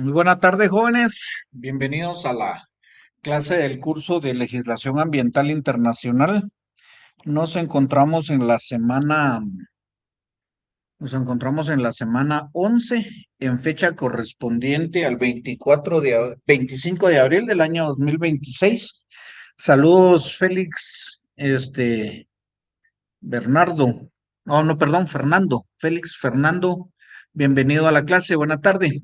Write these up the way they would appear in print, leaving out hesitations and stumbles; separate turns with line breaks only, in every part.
Muy buena tarde, jóvenes. Bienvenidos a la clase del curso de Legislación Ambiental Internacional. Nos encontramos en la semana, nos encontramos en la semana 11, en fecha correspondiente al 25 de abril del año 2026. Saludos, Félix, Bernardo. No, no, perdón, Fernando. Félix, Fernando. Bienvenido a la clase. Buena tarde.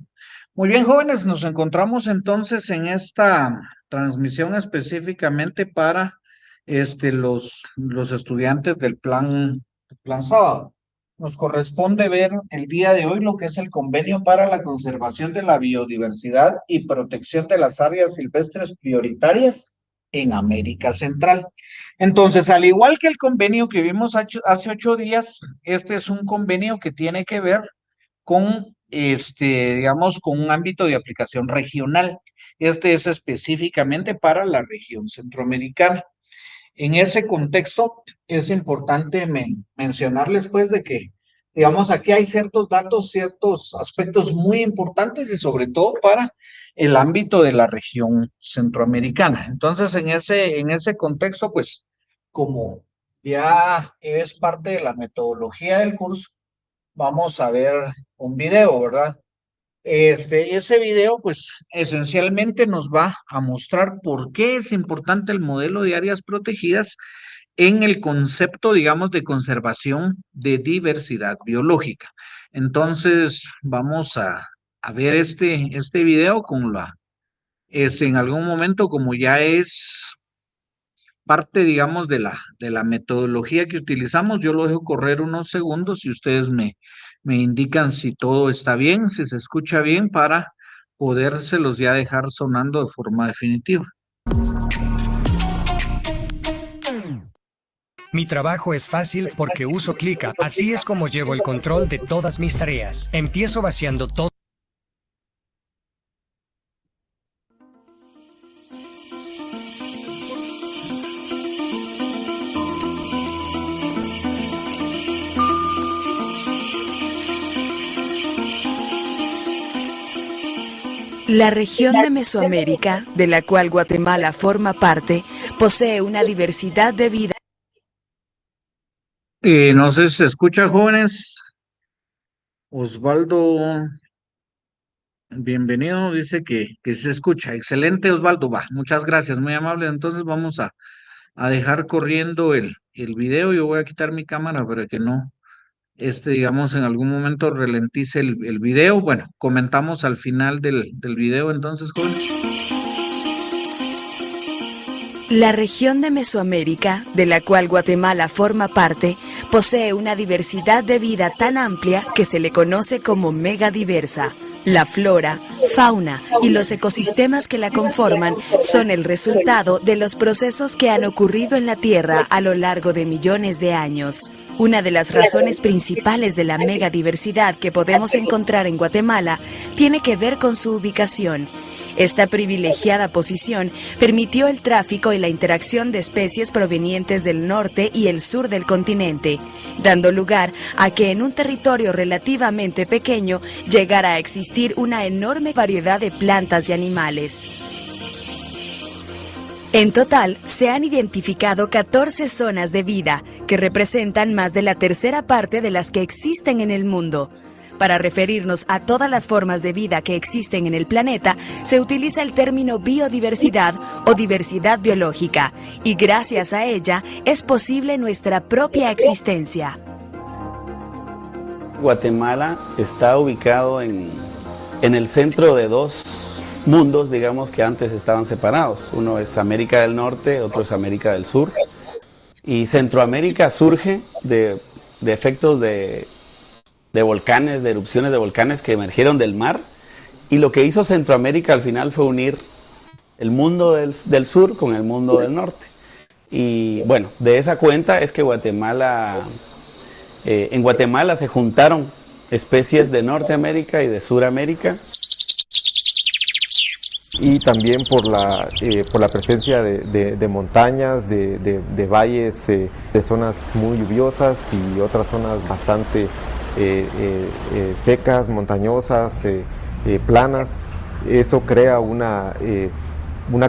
Muy bien, jóvenes, nos encontramos entonces en esta transmisión específicamente para los estudiantes del plan sábado. Nos corresponde ver el día de hoy lo que es el convenio para la conservación de la biodiversidad y protección de las áreas silvestres prioritarias en América Central. Entonces, al igual que el convenio que vimos hace 8 días, este es un convenio que tiene que ver con, digamos, con un ámbito de aplicación regional. Este es específicamente para la región centroamericana. En ese contexto, es importante mencionarles, pues, de que, digamos, aquí hay ciertos datos, ciertos aspectos muy importantes y sobre todo para el ámbito de la región centroamericana. Entonces, en ese contexto, pues, como ya es parte de la metodología del curso, vamos a ver un video, ¿verdad? Ese video, pues, esencialmente nos va a mostrar por qué es importante el modelo de áreas protegidas en el concepto, digamos, de conservación de diversidad biológica. Entonces, vamos a ver este video en algún momento, como ya es parte, digamos, de la metodología que utilizamos. Yo lo dejo correr unos segundos y ustedes me indican si todo está bien, si se escucha bien, para podérselos ya dejar sonando de forma definitiva.
Mi trabajo es fácil porque uso Clica. Así es como llevo el control de todas mis tareas. Empiezo vaciando todo.
La región de Mesoamérica, de la cual Guatemala forma parte, posee una diversidad de vida.
No sé si se escucha, jóvenes. Osvaldo, bienvenido, dice que se escucha. Excelente, Osvaldo. Va, muchas gracias, muy amable. Entonces vamos a dejar corriendo el video. Yo voy a quitar mi cámara para que no, digamos, en algún momento ralentice el video. Bueno, comentamos al final del video, entonces, jóvenes.
La región de Mesoamérica, de la cual Guatemala forma parte, posee una diversidad de vida tan amplia que se le conoce como megadiversa. La flora, fauna y los ecosistemas que la conforman son el resultado de los procesos que han ocurrido en la Tierra a lo largo de millones de años. Una de las razones principales de la megadiversidad que podemos encontrar en Guatemala tiene que ver con su ubicación. Esta privilegiada posición permitió el tráfico y la interacción de especies provenientes del norte y el sur del continente, dando lugar a que en un territorio relativamente pequeño llegara a existir una enorme variedad de plantas y animales. En total, se han identificado 14 zonas de vida, que representan más de la tercera parte de las que existen en el mundo. Para referirnos a todas las formas de vida que existen en el planeta, se utiliza el término biodiversidad o diversidad biológica, y gracias a ella es posible nuestra propia existencia.
Guatemala está ubicado en el centro de dos mundos, digamos, que antes estaban separados. Uno es América del Norte, otro es América del Sur. Y Centroamérica surge de efectos de volcanes, de erupciones de volcanes que emergieron del mar, y lo que hizo Centroamérica al final fue unir el mundo del sur con el mundo del norte. Y bueno, de esa cuenta es que en Guatemala se juntaron especies de Norteamérica y de Suramérica.
Y también por la presencia de montañas, de valles, de zonas muy lluviosas y otras zonas bastante secas, montañosas, planas, eso crea una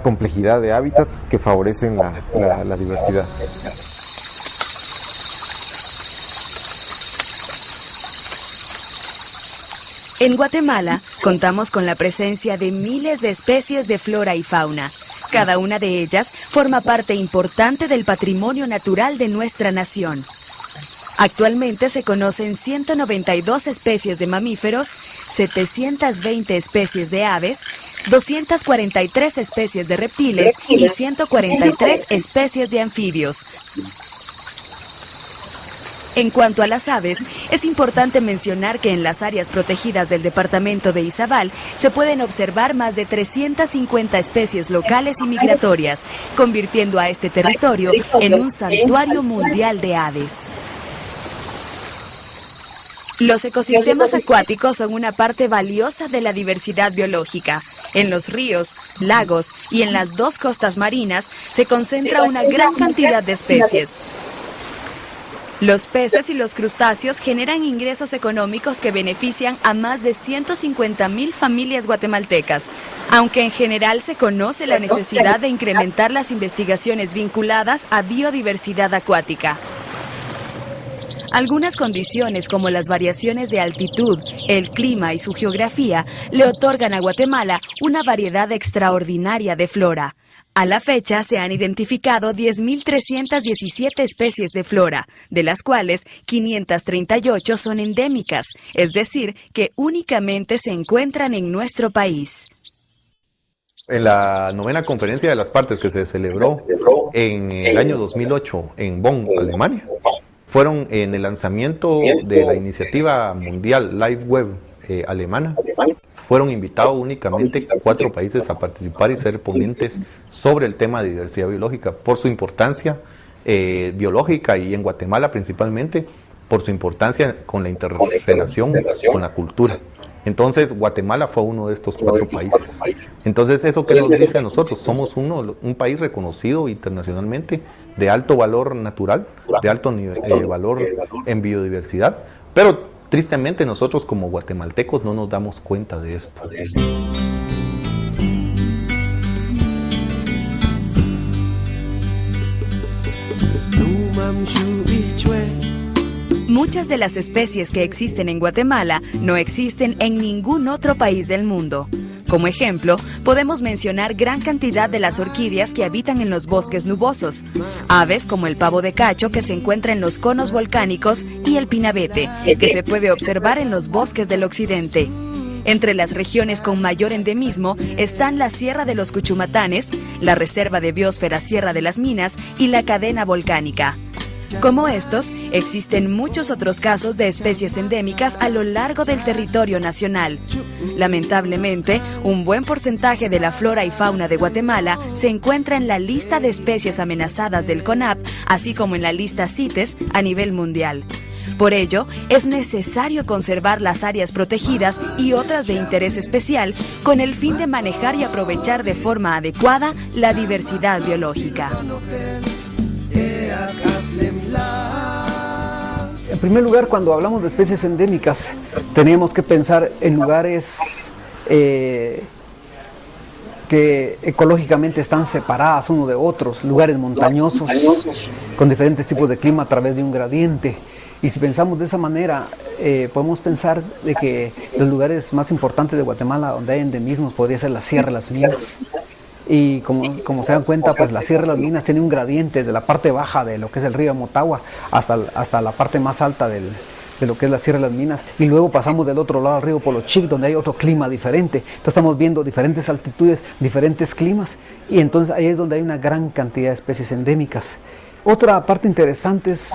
complejidad de hábitats que favorecen la diversidad.
En Guatemala contamos con la presencia de miles de especies de flora y fauna. Cada una de ellas forma parte importante del patrimonio natural de nuestra nación. Actualmente se conocen 192 especies de mamíferos, 720 especies de aves, 243 especies de reptiles y 143 especies de anfibios. En cuanto a las aves, es importante mencionar que en las áreas protegidas del departamento de Izabal se pueden observar más de 350 especies locales y migratorias, convirtiendo a este territorio en un santuario mundial de aves. Los ecosistemas acuáticos son una parte valiosa de la diversidad biológica. En los ríos, lagos y en las dos costas marinas se concentra una gran cantidad de especies. Los peces y los crustáceos generan ingresos económicos que benefician a más de 150,000 familias guatemaltecas, aunque en general se conoce la necesidad de incrementar las investigaciones vinculadas a biodiversidad acuática. Algunas condiciones como las variaciones de altitud, el clima y su geografía le otorgan a Guatemala una variedad extraordinaria de flora. A la fecha se han identificado 10.317 especies de flora, de las cuales 538 son endémicas, es decir, que únicamente se encuentran en nuestro país.
En la 9ª Conferencia de las Partes que se celebró en el año 2008 en Bonn, Alemania, fueron en el lanzamiento de la iniciativa mundial LiveWeb alemana. Fueron invitados únicamente 4 países a participar y ser ponentes sobre el tema de diversidad biológica, por su importancia biológica y en Guatemala principalmente, por su importancia con la interrelación con la cultura. Entonces Guatemala fue uno de estos 4 países. Entonces eso que nos dice a nosotros, somos un país reconocido internacionalmente de alto valor natural, de alto valor en biodiversidad, pero tristemente nosotros como guatemaltecos no nos damos cuenta de esto.
Muchas de las especies que existen en Guatemala no existen en ningún otro país del mundo. Como ejemplo, podemos mencionar gran cantidad de las orquídeas que habitan en los bosques nubosos, aves como el pavo de cacho que se encuentra en los conos volcánicos y el pinabete, que se puede observar en los bosques del occidente. Entre las regiones con mayor endemismo están la Sierra de los Cuchumatanes, la Reserva de Biosfera Sierra de las Minas y la cadena volcánica. Como estos, existen muchos otros casos de especies endémicas a lo largo del territorio nacional. Lamentablemente, un buen porcentaje de la flora y fauna de Guatemala se encuentra en la lista de especies amenazadas del CONAP, así como en la lista CITES a nivel mundial. Por ello, es necesario conservar las áreas protegidas y otras de interés especial con el fin de manejar y aprovechar de forma adecuada la diversidad biológica.
En primer lugar, cuando hablamos de especies endémicas, tenemos que pensar en lugares que ecológicamente están separadas uno de otros, lugares montañosos, con diferentes tipos de clima a través de un gradiente. Y si pensamos de esa manera, podemos pensar de que los lugares más importantes de Guatemala donde hay endemismos podría ser la Sierra de las Minas. Y como se dan cuenta, pues la Sierra de las Minas tiene un gradiente desde la parte baja de lo que es el río Motagua hasta la parte más alta de lo que es la Sierra de las Minas, y luego pasamos del otro lado al río Polochic, donde hay otro clima diferente. Entonces estamos viendo diferentes altitudes, diferentes climas, y entonces ahí es donde hay una gran cantidad de especies endémicas. Otra parte interesante es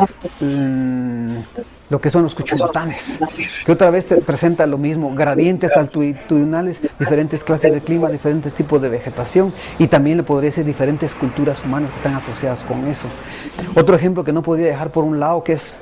lo que son los cuchumatanes, que otra vez te presenta lo mismo, gradientes altitudinales, diferentes clases de clima, diferentes tipos de vegetación, y también le podría ser diferentes culturas humanas que están asociadas con eso. Otro ejemplo que no podría dejar por un lado, que es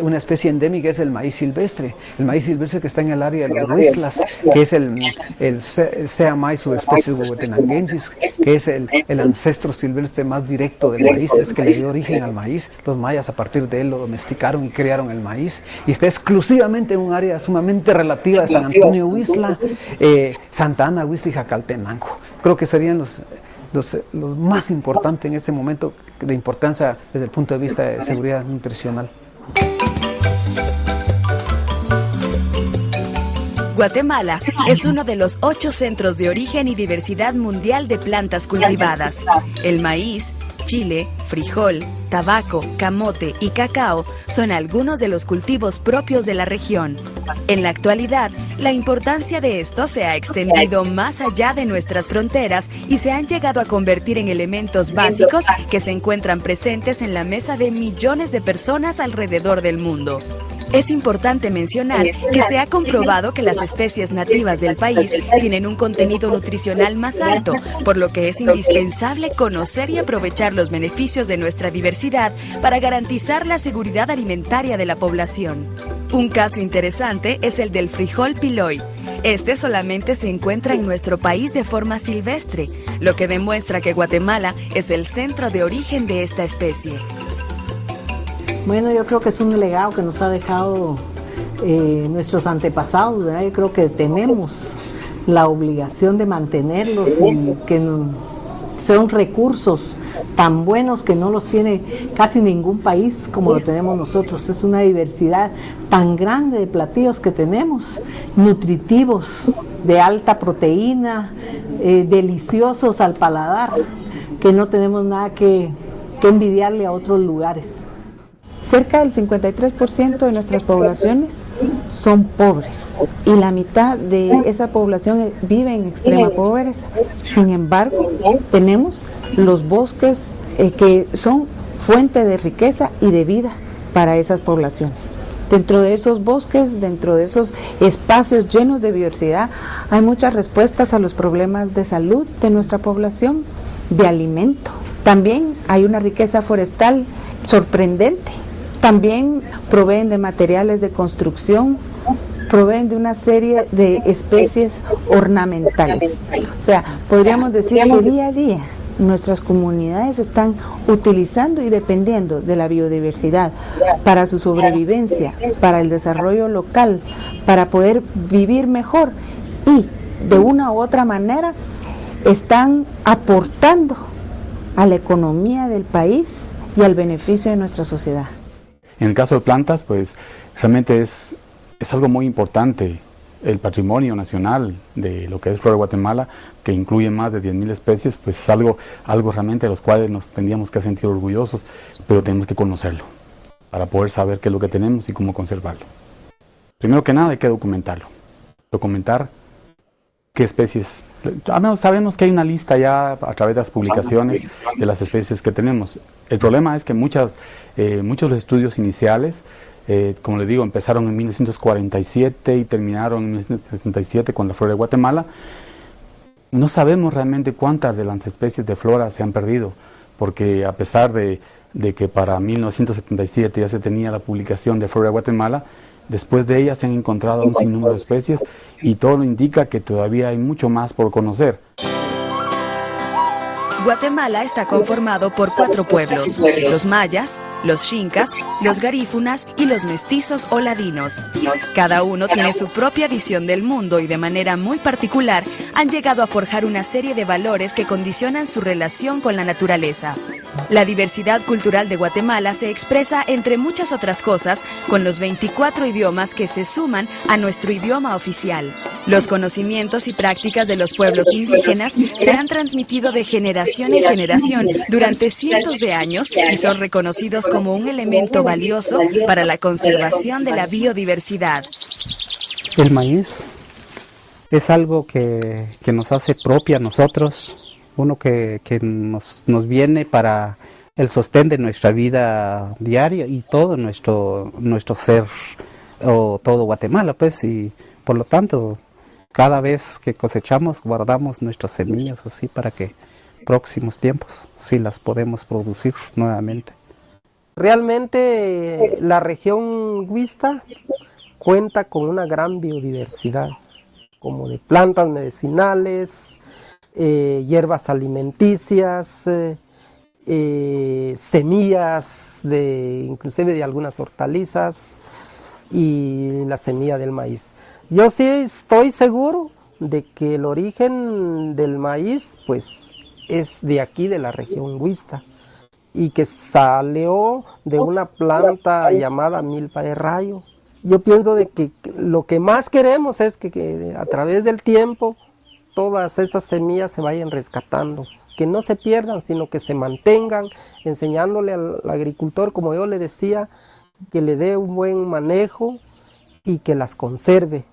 una especie endémica es el maíz silvestre. El maíz silvestre que está en el área de los Huistlas, que es el Sea maíz subespecie huehuetenanguensis, que es el ancestro silvestre más directo del maíz, es que le dio origen al maíz. Los mayas a partir de él lo domesticaron y crearon el maíz. Y está exclusivamente en un área sumamente relativa de San Antonio Huistla, Santa Ana Huistla y Jacaltenango. Creo que serían los más importantes en este momento de importancia desde el punto de vista de seguridad nutricional.
Guatemala es uno de los 8 centros de origen y diversidad mundial de plantas cultivadas. El maíz, chile, frijol, tabaco, camote y cacao son algunos de los cultivos propios de la región. En la actualidad, la importancia de esto se ha extendido más allá de nuestras fronteras y se han llegado a convertir en elementos básicos que se encuentran presentes en la mesa de millones de personas alrededor del mundo. Es importante mencionar que se ha comprobado que las especies nativas del país tienen un contenido nutricional más alto, por lo que es indispensable conocer y aprovechar los beneficios de nuestra diversidad para garantizar la seguridad alimentaria de la población. Un caso interesante es el del frijol piloy. Este solamente se encuentra en nuestro país de forma silvestre, lo que demuestra que Guatemala es el centro de origen de esta especie.
Bueno, yo creo que es un legado que nos ha dejado nuestros antepasados, ¿verdad? Yo creo que tenemos la obligación de mantenerlos y que son recursos tan buenos que no los tiene casi ningún país como lo tenemos nosotros. Es una diversidad tan grande de platillos que tenemos, nutritivos, de alta proteína, deliciosos al paladar, que no tenemos nada que envidiarle a otros lugares.
Cerca del 53% de nuestras poblaciones son pobres y la mitad de esa población vive en extrema pobreza. Sin embargo, tenemos los bosques que son fuente de riqueza y de vida para esas poblaciones. Dentro de esos bosques, dentro de esos espacios llenos de biodiversidad, hay muchas respuestas a los problemas de salud de nuestra población, de alimento. También hay una riqueza forestal sorprendente. También proveen de materiales de construcción, proveen de una serie de especies ornamentales. O sea, podríamos decir que día a día nuestras comunidades están utilizando y dependiendo de la biodiversidad para su sobrevivencia, para el desarrollo local, para poder vivir mejor y de una u otra manera están aportando a la economía del país y al beneficio de nuestra sociedad.
En el caso de plantas, pues realmente es algo muy importante. El patrimonio nacional de lo que es Flora de Guatemala, que incluye más de 10.000 especies, pues es algo realmente de los cuales nos tendríamos que sentir orgullosos, pero tenemos que conocerlo para poder saber qué es lo que tenemos y cómo conservarlo. Primero que nada hay que documentarlo, documentar qué especies. Sabemos que hay una lista ya a través de las publicaciones de las especies que tenemos. El problema es que muchos de los estudios iniciales, como les digo, empezaron en 1947 y terminaron en 1967 con la flora de Guatemala. No sabemos realmente cuántas de las especies de flora se han perdido, porque a pesar de que para 1977 ya se tenía la publicación de Flora de Guatemala, después de ella se han encontrado un sinnúmero de especies y todo indica que todavía hay mucho más por conocer.
Guatemala está conformado por 4 pueblos: los mayas, los xincas, los garífunas y los mestizos o ladinos. Cada uno tiene su propia visión del mundo y de manera muy particular han llegado a forjar una serie de valores que condicionan su relación con la naturaleza. La diversidad cultural de Guatemala se expresa, entre muchas otras cosas, con los 24 idiomas que se suman a nuestro idioma oficial. Los conocimientos y prácticas de los pueblos indígenas se han transmitido de generación en generación durante cientos de años y son reconocidos como un elemento valioso para la conservación de la biodiversidad.
El maíz es algo que nos hace propia a nosotros, uno que nos viene para el sostén de nuestra vida diaria y todo nuestro ser, o todo Guatemala, pues, y por lo tanto, cada vez que cosechamos, guardamos nuestras semillas así para que próximos tiempos sí las podemos producir nuevamente.
Realmente la región Huista cuenta con una gran biodiversidad, como de plantas medicinales, hierbas alimenticias, semillas inclusive de algunas hortalizas y la semilla del maíz. Yo sí estoy seguro de que el origen del maíz pues es de aquí, de la región Huista, y que salió de una planta llamada milpa de rayo. Yo pienso de que lo que más queremos es que a través del tiempo todas estas semillas se vayan rescatando, que no se pierdan, sino que se mantengan, enseñándole al agricultor, como yo le decía, que le dé un buen manejo y que las conserve,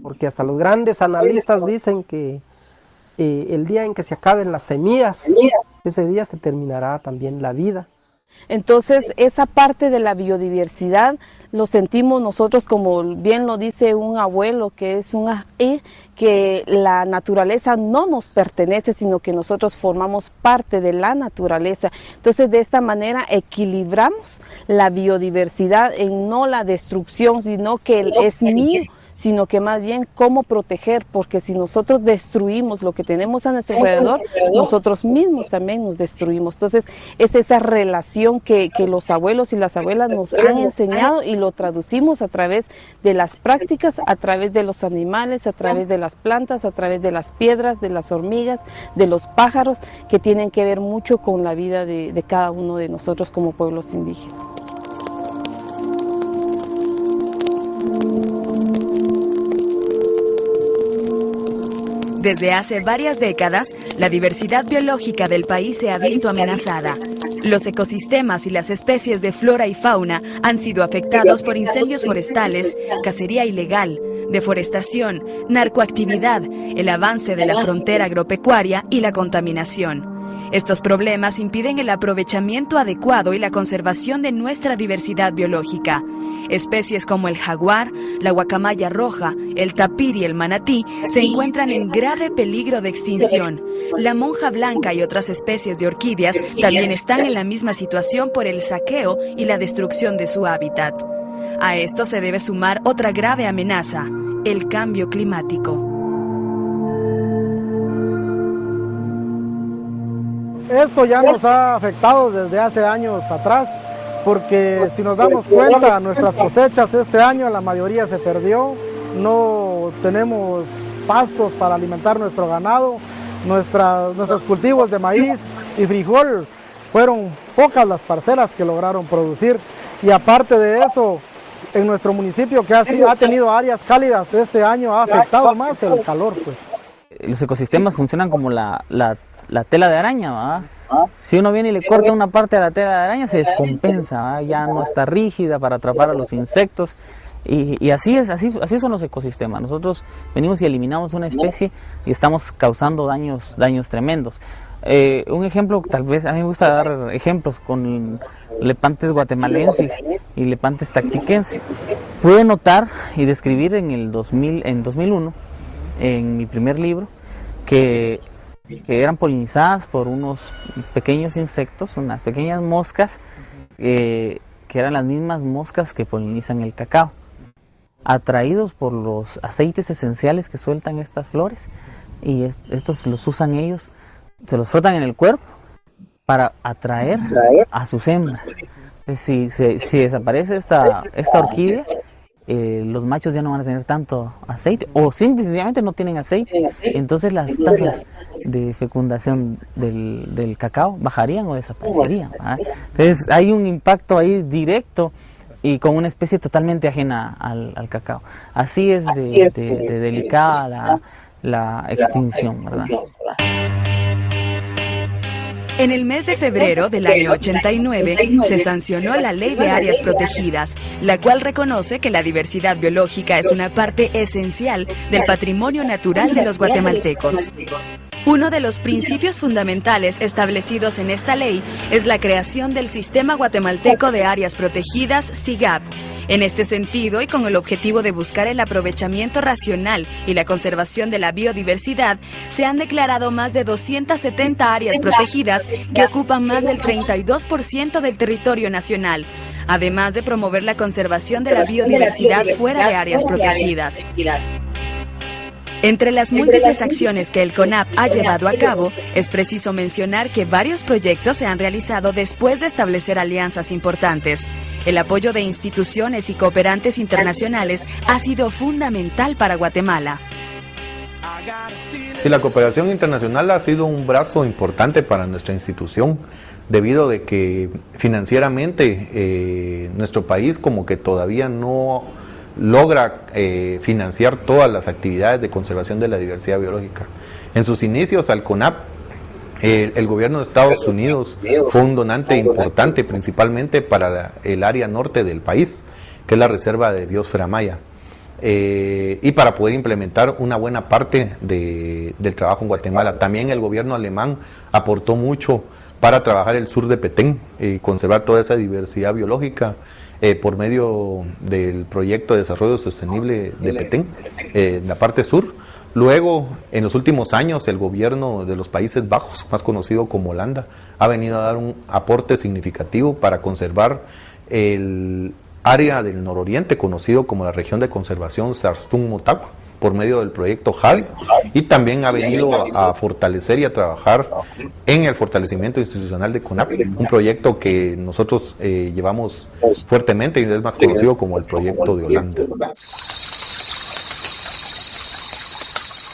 porque hasta los grandes analistas dicen que el día en que se acaben las semillas, ese día se terminará también la vida.
Entonces, esa parte de la biodiversidad lo sentimos nosotros, como bien lo dice un abuelo, que es que la naturaleza no nos pertenece, sino que nosotros formamos parte de la naturaleza. Entonces, de esta manera equilibramos la biodiversidad en no la destrucción, sino que es mío, sino que más bien cómo proteger, porque si nosotros destruimos lo que tenemos a nuestro alrededor, nosotros mismos también nos destruimos. Entonces, es esa relación que los abuelos y las abuelas nos han enseñado y lo traducimos a través de las prácticas, a través de los animales, a través de las plantas, a través de las piedras, de las hormigas, de los pájaros, que tienen que ver mucho con la vida de cada uno de nosotros como pueblos indígenas.
Desde hace varias décadas, la diversidad biológica del país se ha visto amenazada. Los ecosistemas y las especies de flora y fauna han sido afectados por incendios forestales, cacería ilegal, deforestación, narcoactividad, el avance de la frontera agropecuaria y la contaminación. Estos problemas impiden el aprovechamiento adecuado y la conservación de nuestra diversidad biológica. Especies como el jaguar, la guacamaya roja, el tapir y el manatí se encuentran en grave peligro de extinción. La monja blanca y otras especies de orquídeas también están en la misma situación por el saqueo y la destrucción de su hábitat. A esto se debe sumar otra grave amenaza, el cambio climático.
Esto ya nos ha afectado desde hace años atrás, porque si nos damos cuenta, nuestras cosechas este año la mayoría se perdió, no tenemos pastos para alimentar nuestro ganado, nuestros cultivos de maíz y frijol, fueron pocas las parcelas que lograron producir, y aparte de eso, en nuestro municipio que ha tenido áreas cálidas, este año ha afectado más el calor, pues.
Los ecosistemas funcionan como la tela de araña, ¿verdad? Si uno viene y le corta una parte de la tela de araña, se descompensa, ¿verdad? Ya no está rígida para atrapar a los insectos. Y así son los ecosistemas. Nosotros venimos y eliminamos una especie y estamos causando daños tremendos. Un ejemplo, tal vez a mí me gusta dar ejemplos con lepantes guatemalensis y lepantes tactiquense. Pude notar y describir en 2001, en mi primer libro, que eran polinizadas por unos pequeños insectos, unas pequeñas moscas, que eran las mismas moscas que polinizan el cacao, atraídos por los aceites esenciales que sueltan estas flores, y estos los usan ellos, se los frotan en el cuerpo para atraer a sus hembras. Si desaparece esta orquídea, los machos ya no van a tener tanto aceite, o simplemente no tienen aceite, entonces las tasas de fecundación del cacao bajarían o desaparecerían, ¿verdad? Entonces hay un impacto ahí directo y con una especie totalmente ajena al cacao. Así es de delicada la extinción, ¿verdad?
En el mes de febrero del año 89 se sancionó la Ley de Áreas Protegidas, la cual reconoce que la diversidad biológica es una parte esencial del patrimonio natural de los guatemaltecos. Uno de los principios fundamentales establecidos en esta ley es la creación del Sistema Guatemalteco de Áreas Protegidas, SIGAP. En este sentido, y con el objetivo de buscar el aprovechamiento racional y la conservación de la biodiversidad, se han declarado más de 270 áreas protegidas que ocupan más del 32% del territorio nacional, además de promover la conservación de la biodiversidad fuera de áreas protegidas. Entre las múltiples acciones que el CONAP ha llevado a cabo, es preciso mencionar que varios proyectos se han realizado después de establecer alianzas importantes. El apoyo de instituciones y cooperantes internacionales ha sido fundamental para Guatemala.
Sí, la cooperación internacional ha sido un brazo importante para nuestra institución, debido de que financieramente nuestro país como que todavía no logra financiar todas las actividades de conservación de la diversidad biológica. En sus inicios al CONAP, el gobierno de Estados Unidos fue un donante importante, principalmente para el área norte del país, que es la Reserva de Biosfera Maya, y para poder implementar una buena parte del trabajo en Guatemala. También el gobierno alemán aportó mucho para trabajar el sur de Petén y conservar toda esa diversidad biológica por medio del proyecto de desarrollo sostenible de Petén, en la parte sur. Luego, en los últimos años, el gobierno de los Países Bajos, más conocido como Holanda, ha venido a dar un aporte significativo para conservar el área del nororiente, conocido como la región de conservación Sarstún-Motagua, por medio del proyecto JADI, y también ha venido a fortalecer y a trabajar en el fortalecimiento institucional de CONAP, un proyecto que nosotros llevamos fuertemente y es más conocido como el proyecto de Holanda.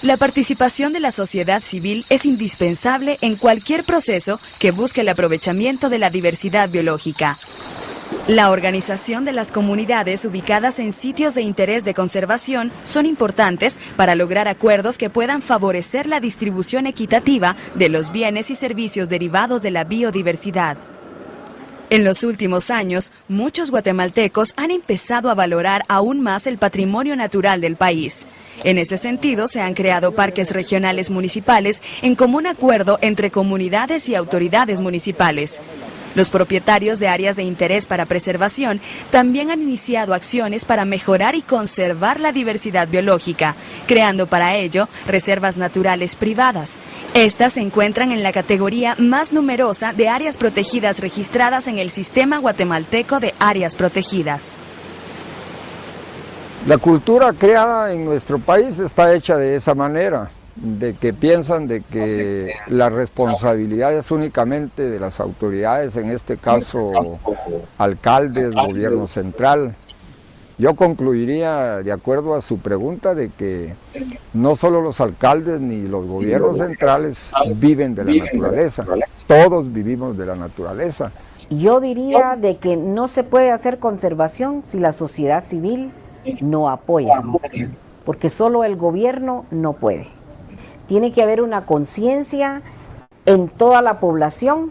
La participación de la sociedad civil es indispensable en cualquier proceso que busque el aprovechamiento de la diversidad biológica. La organización de las comunidades ubicadas en sitios de interés de conservación son importantes para lograr acuerdos que puedan favorecer la distribución equitativa de los bienes y servicios derivados de la biodiversidad. En los últimos años, muchos guatemaltecos han empezado a valorar aún más el patrimonio natural del país. En ese sentido, se han creado parques regionales municipales en común acuerdo entre comunidades y autoridades municipales. Los propietarios de áreas de interés para preservación también han iniciado acciones para mejorar y conservar la diversidad biológica, creando para ello reservas naturales privadas. Estas se encuentran en la categoría más numerosa de áreas protegidas registradas en el Sistema Guatemalteco de Áreas Protegidas.
La cultura creada en nuestro país está hecha de esa manera, de que piensan de que la responsabilidad es únicamente de las autoridades, en este caso alcaldes, gobierno central. Yo concluiría, de acuerdo a su pregunta, de que no solo los alcaldes ni los gobiernos centrales viven de la naturaleza, todos vivimos de la naturaleza.
Yo diría de que no se puede hacer conservación si la sociedad civil no apoya, porque solo el gobierno no puede. Tiene que haber una conciencia en toda la población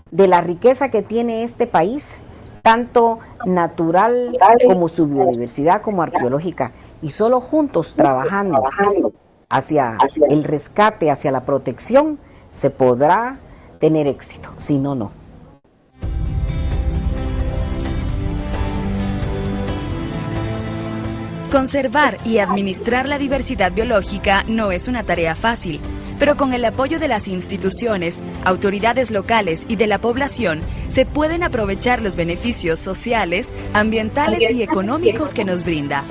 de la riqueza que tiene este país, tanto natural como su biodiversidad como arqueológica, y solo juntos trabajando hacia el rescate, hacia la protección, se podrá tener éxito, si no, no.
Conservar y administrar la diversidad biológica no es una tarea fácil, pero con el apoyo de las instituciones, autoridades locales y de la población, se pueden aprovechar los beneficios sociales, ambientales y económicos que nos brinda.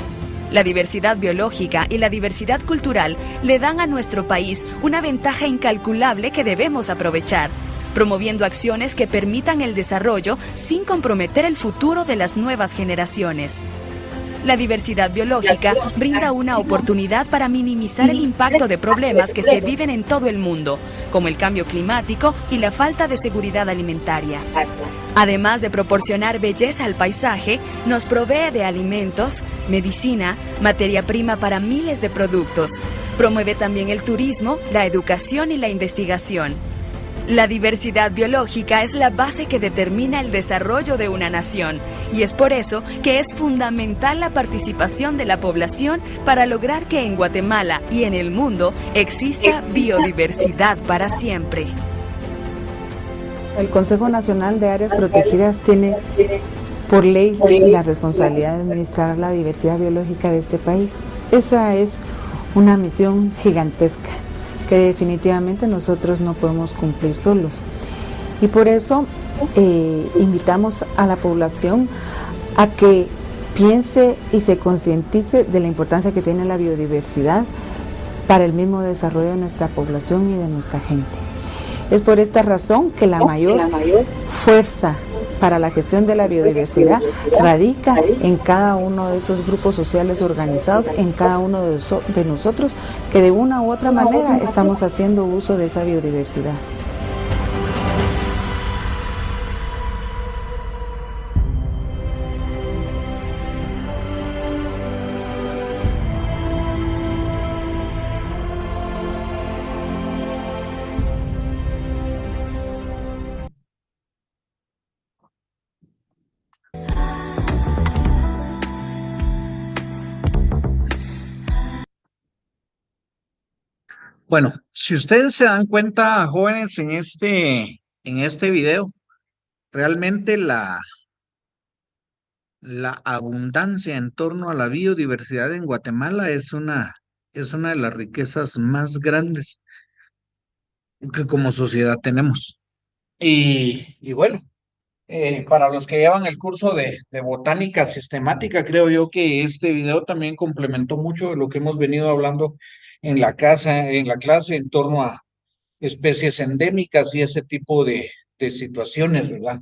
La diversidad biológica y la diversidad cultural le dan a nuestro país una ventaja incalculable que debemos aprovechar, promoviendo acciones que permitan el desarrollo sin comprometer el futuro de las nuevas generaciones. La diversidad biológica brinda una oportunidad para minimizar el impacto de problemas que se viven en todo el mundo, como el cambio climático y la falta de seguridad alimentaria. Además de proporcionar belleza al paisaje, nos provee de alimentos, medicina, materia prima para miles de productos. Promueve también el turismo, la educación y la investigación. La diversidad biológica es la base que determina el desarrollo de una nación y es por eso que es fundamental la participación de la población para lograr que en Guatemala y en el mundo exista biodiversidad para siempre.
El Consejo Nacional de Áreas Protegidas tiene por ley la responsabilidad de administrar la diversidad biológica de este país. Esa es una misión gigantesca que definitivamente nosotros no podemos cumplir solos. Y por eso invitamos a la población a que piense y se concientice de la importancia que tiene la biodiversidad para el mismo desarrollo de nuestra población y de nuestra gente. Es por esta razón que la mayor fuerza para la gestión de la biodiversidad radica en cada uno de esos grupos sociales organizados, en cada uno de nosotros que de una u otra manera estamos haciendo uso de esa biodiversidad.
Bueno, si ustedes se dan cuenta, jóvenes, en este video, realmente la abundancia en torno a la biodiversidad en Guatemala es una de las riquezas más grandes que como sociedad tenemos. Y bueno, para los que llevan el curso de botánica sistemática, creo yo que este video también complementó mucho de lo que hemos venido hablando en la clase en torno a especies endémicas y ese tipo de situaciones, ¿verdad?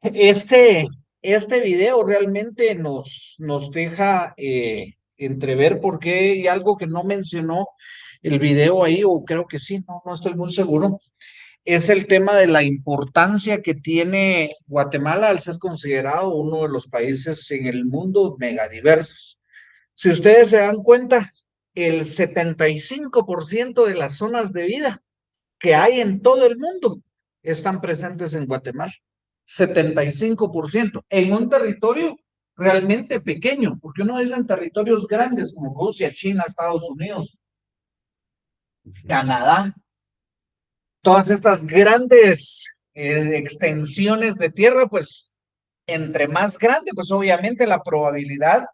Este, este video realmente nos deja entrever por qué, y algo que no mencionó el video ahí, o creo que sí, no estoy muy seguro, es el tema de la importancia que tiene Guatemala al ser considerado uno de los países en el mundo megadiversos. Si ustedes se dan cuenta, el 75% de las zonas de vida que hay en todo el mundo están presentes en Guatemala. 75% en un territorio realmente pequeño, porque uno dice en territorios grandes como Rusia, China, Estados Unidos, Canadá, todas estas grandes extensiones de tierra, pues entre más grande, pues obviamente la probabilidad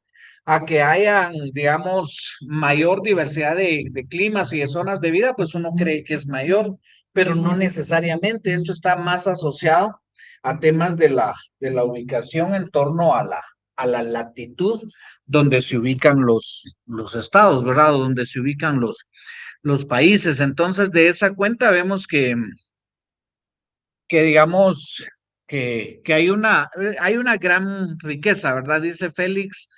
a que hayan, digamos, mayor diversidad de climas y de zonas de vida, pues uno cree que es mayor, pero no necesariamente. Esto está más asociado a temas de la ubicación en torno a la latitud donde se ubican los estados, ¿verdad? Donde se ubican los países. Entonces, de esa cuenta vemos que digamos, que hay una gran riqueza, ¿verdad? Dice Félix,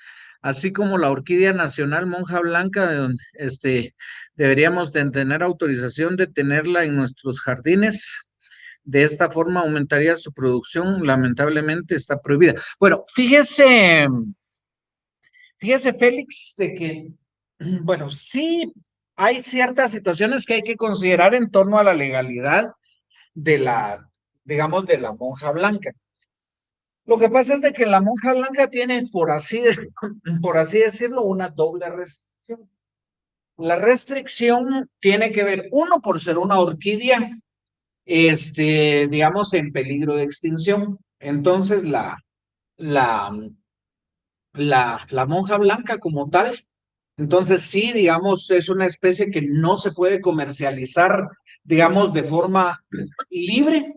así como la orquídea nacional monja blanca, deberíamos de tener autorización de tenerla en nuestros jardines. De esta forma aumentaría su producción, lamentablemente está prohibida. Bueno, fíjese Félix, de que, bueno, sí hay ciertas situaciones que hay que considerar en torno a la legalidad de digamos, de la monja blanca. Lo que pasa es de que la monja blanca tiene, por así decirlo, una doble restricción. La restricción tiene que ver, uno, por ser una orquídea, digamos, en peligro de extinción. Entonces, la monja blanca como tal, entonces sí, digamos, es una especie que no se puede comercializar, digamos, de forma libre.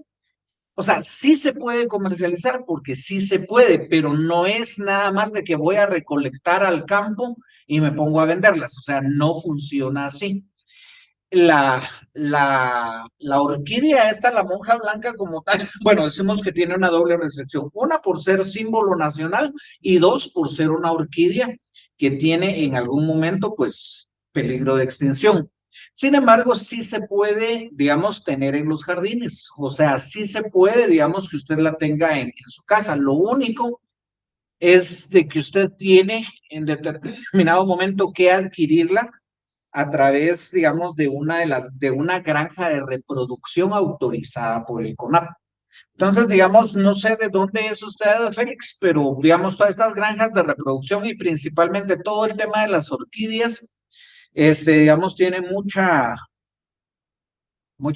O sea, sí se puede comercializar porque sí se puede, pero no es nada más de que voy a recolectar al campo y me pongo a venderlas. O sea, no funciona así. La orquídea esta, la monja blanca como tal, bueno, decimos que tiene una doble restricción. Una por ser símbolo nacional y dos por ser una orquídea que tiene en algún momento, pues, peligro de extinción. Sin embargo, sí se puede, digamos, tener en los jardines. O sea, sí se puede, digamos, que usted la tenga en su casa. Lo único es de que usted tiene en determinado momento que adquirirla a través, digamos, de una granja de reproducción autorizada por el CONAP. Entonces, digamos, no sé de dónde es usted, Félix, pero digamos, todas estas granjas de reproducción y principalmente todo el tema de las orquídeas, digamos, tiene mucha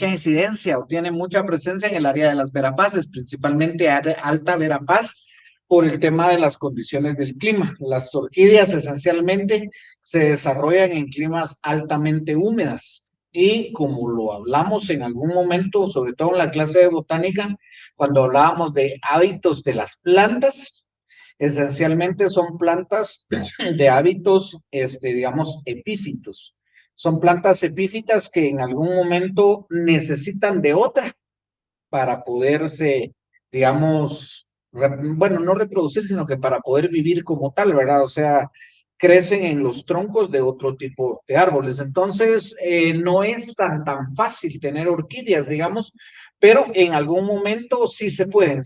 incidencia o tiene mucha presencia en el área de las verapaces, principalmente alta verapaz, por el tema de las condiciones del clima. Las orquídeas esencialmente se desarrollan en climas altamente húmedas y como lo hablamos en algún momento, sobre todo en la clase de botánica, cuando hablábamos de hábitos de las plantas, esencialmente son plantas de hábitos, digamos, epífitos. Son plantas epífitas que en algún momento necesitan de otra para poderse, digamos, bueno, no reproducir, sino que para poder vivir como tal, ¿verdad? O sea, crecen en los troncos de otro tipo de árboles. Entonces, no es tan fácil tener orquídeas, digamos, pero en algún momento sí se pueden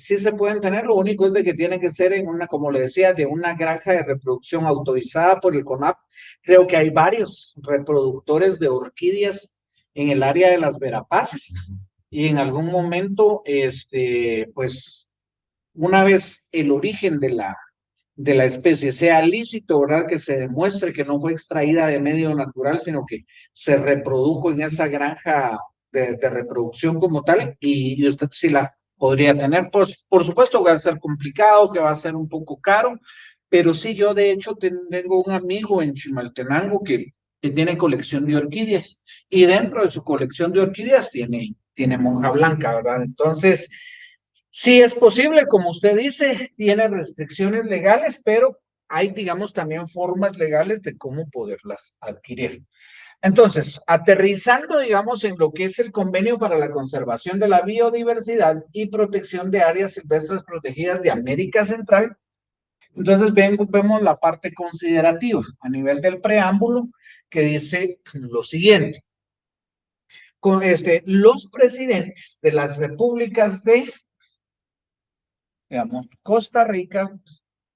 tener. Lo único es de que tienen que ser en una, como le decía, de una granja de reproducción autorizada por el CONAP. Creo que hay varios reproductores de orquídeas en el área de las Verapaces y en algún momento, pues, una vez el origen de la especie sea lícito, ¿verdad? Que se demuestre que no fue extraída de medio natural, sino que se reprodujo en esa granja de reproducción como tal, y usted sí la podría tener. Pues, por supuesto que va a ser complicado, que va a ser un poco caro, pero sí, yo de hecho tengo un amigo en Chimaltenango que tiene colección de orquídeas, y dentro de su colección de orquídeas tiene monja blanca, ¿verdad? Entonces, sí es posible, como usted dice, tiene restricciones legales, pero hay, digamos, también formas legales de cómo poderlas adquirir. Entonces, aterrizando, digamos, en lo que es el Convenio para la Conservación de la Biodiversidad y Protección de Áreas Silvestres Protegidas de América Central, entonces vemos la parte considerativa a nivel del preámbulo que dice lo siguiente. Los presidentes de las repúblicas de, digamos, Costa Rica,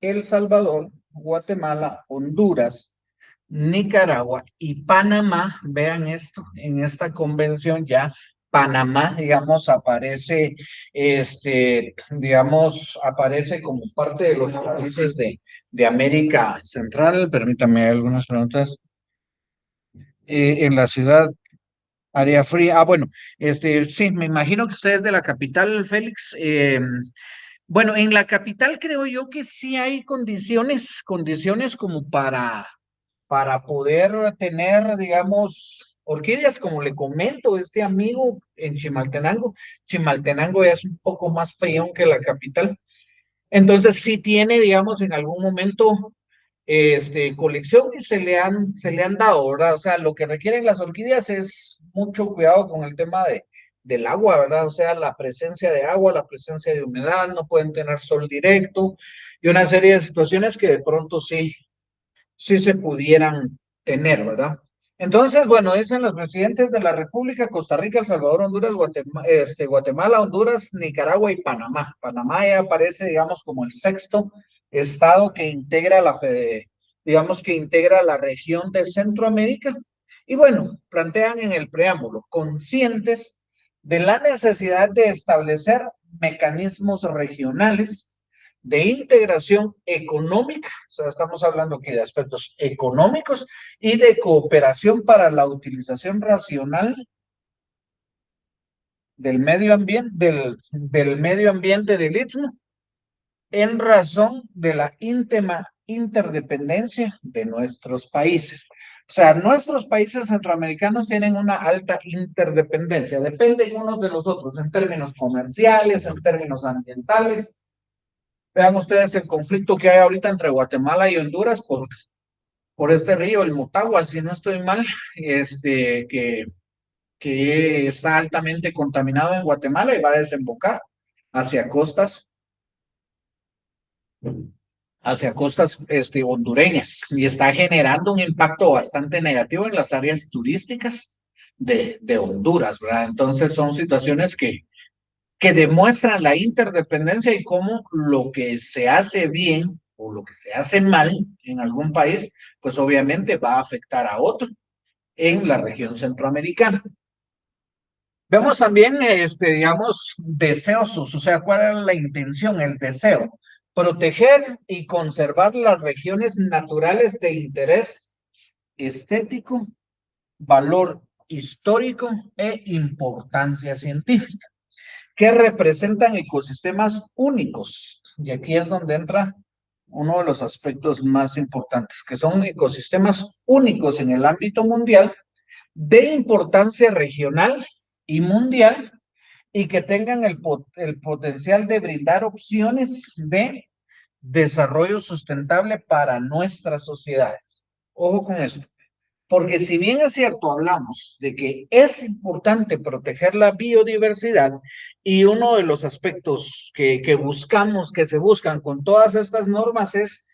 El Salvador, Guatemala, Honduras, Nicaragua y Panamá, vean esto, en esta convención ya Panamá, digamos, aparece, digamos, aparece como parte de los países de América Central. Permítame algunas preguntas. En la ciudad, área fría, bueno, sí, me imagino que usted es de la capital, Félix. Bueno, en la capital creo yo que sí hay condiciones como para poder tener, digamos, orquídeas, como le comento, este amigo en Chimaltenango. Chimaltenango es un poco más frío que la capital. Entonces sí tiene, digamos, en algún momento, colección y se le han dado, ¿verdad? O sea, lo que requieren las orquídeas es mucho cuidado con el tema del agua, ¿verdad? O sea, la presencia de agua, la presencia de humedad, no pueden tener sol directo y una serie de situaciones que de pronto sí se pudieran tener, ¿verdad? Entonces, bueno, dicen los presidentes de la República, Costa Rica, El Salvador, Honduras, Guatemala, Honduras, Nicaragua y Panamá. Panamá ya aparece, digamos, como el sexto estado que integra digamos, que integra la región de Centroamérica. Y bueno, plantean en el preámbulo, conscientes de la necesidad de establecer mecanismos regionales de integración económica, o sea, estamos hablando aquí de aspectos económicos y de cooperación para la utilización racional del medio ambiente, del medio ambiente del Istmo, en razón de la íntima interdependencia de nuestros países. O sea, nuestros países centroamericanos tienen una alta interdependencia, dependen unos de los otros en términos comerciales, en términos ambientales. Vean ustedes el conflicto que hay ahorita entre Guatemala y Honduras por este río, el Motagua, si no estoy mal, que está altamente contaminado en Guatemala y va a desembocar hacia costas hondureñas, y está generando un impacto bastante negativo en las áreas turísticas de Honduras, ¿verdad? Entonces son situaciones que demuestran la interdependencia y cómo lo que se hace bien o lo que se hace mal en algún país, pues obviamente va a afectar a otro. en la región centroamericana. Vemos también, digamos, deseosos, o sea, ¿cuál es la intención? El deseo, proteger y conservar las regiones naturales de interés estético, valor histórico e importancia científica, que representan ecosistemas únicos. Y aquí es donde entra uno de los aspectos más importantes, que son ecosistemas únicos en el ámbito mundial, de importancia regional y mundial, y que tengan el potencial de brindar opciones de desarrollo sustentable para nuestras sociedades. Ojo con eso. Porque si bien es cierto, hablamos de que es importante proteger la biodiversidad y uno de los aspectos que buscamos, que se buscan con todas estas normas es,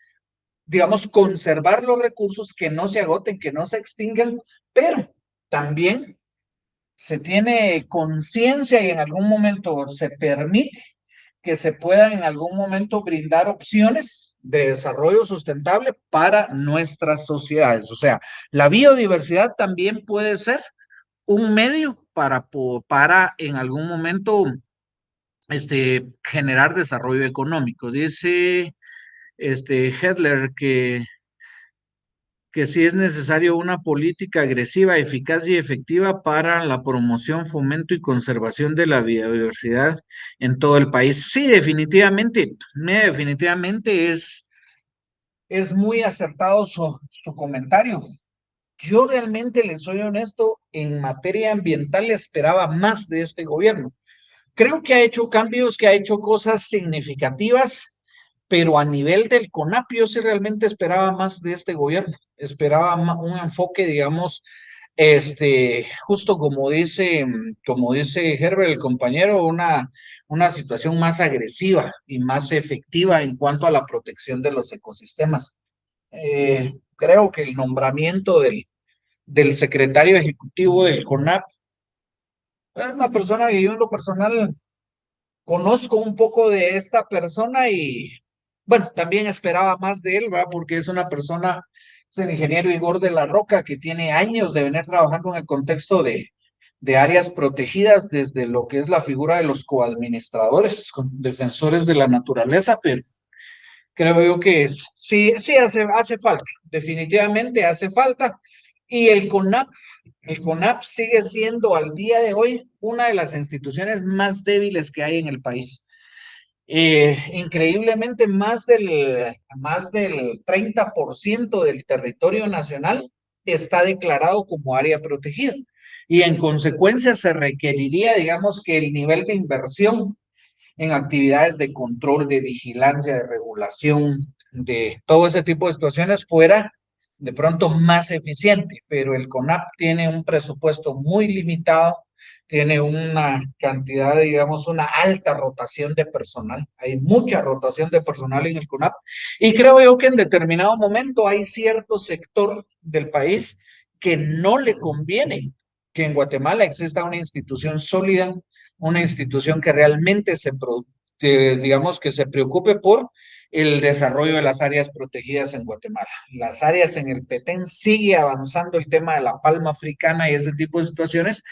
digamos, conservar los recursos, que no se agoten, que no se extingan, pero también se tiene conciencia y en algún momento se permite que se puedan en algún momento brindar opciones de desarrollo sustentable para nuestras sociedades. O sea, la biodiversidad también puede ser un medio para en algún momento generar desarrollo económico. Dice Hedler que sí es necesario una política agresiva, eficaz y efectiva para la promoción, fomento y conservación de la biodiversidad en todo el país. Sí, definitivamente es muy acertado su comentario. Yo realmente, les soy honesto, en materia ambiental esperaba más de este gobierno. Creo que ha hecho cambios, que ha hecho cosas significativas, pero a nivel del CONAP yo sí realmente esperaba más de este gobierno. Esperaba un enfoque, digamos, justo como dice Herbert, el compañero, una situación más agresiva y más efectiva en cuanto a la protección de los ecosistemas. Creo que el nombramiento del secretario ejecutivo del CONAP es una persona que yo en lo personal conozco un poco de esta persona y, bueno, también esperaba más de él, ¿verdad? Porque es una persona, es el ingeniero Igor de la Roca, que tiene años de venir trabajando en el contexto de áreas protegidas desde lo que es la figura de los coadministradores, defensores de la naturaleza, pero creo yo que sí hace falta, definitivamente hace falta. Y el CONAP sigue siendo al día de hoy una de las instituciones más débiles que hay en el país. Increíblemente, más del 30% del territorio nacional está declarado como área protegida. Y en consecuencia se requeriría, digamos, que el nivel de inversión en actividades de control, de vigilancia, de regulación, de todo ese tipo de situaciones fuera de pronto más eficiente, pero el CONAP tiene un presupuesto muy limitado, tiene una cantidad, digamos, una alta rotación de personal, hay mucha rotación de personal en el CONAP, y creo yo que en determinado momento hay cierto sector del país que no le conviene que en Guatemala exista una institución sólida, una institución que realmente digamos, que se preocupe por el desarrollo de las áreas protegidas en Guatemala. Las áreas en el Petén sigue avanzando el tema de la palma africana y ese tipo de situaciones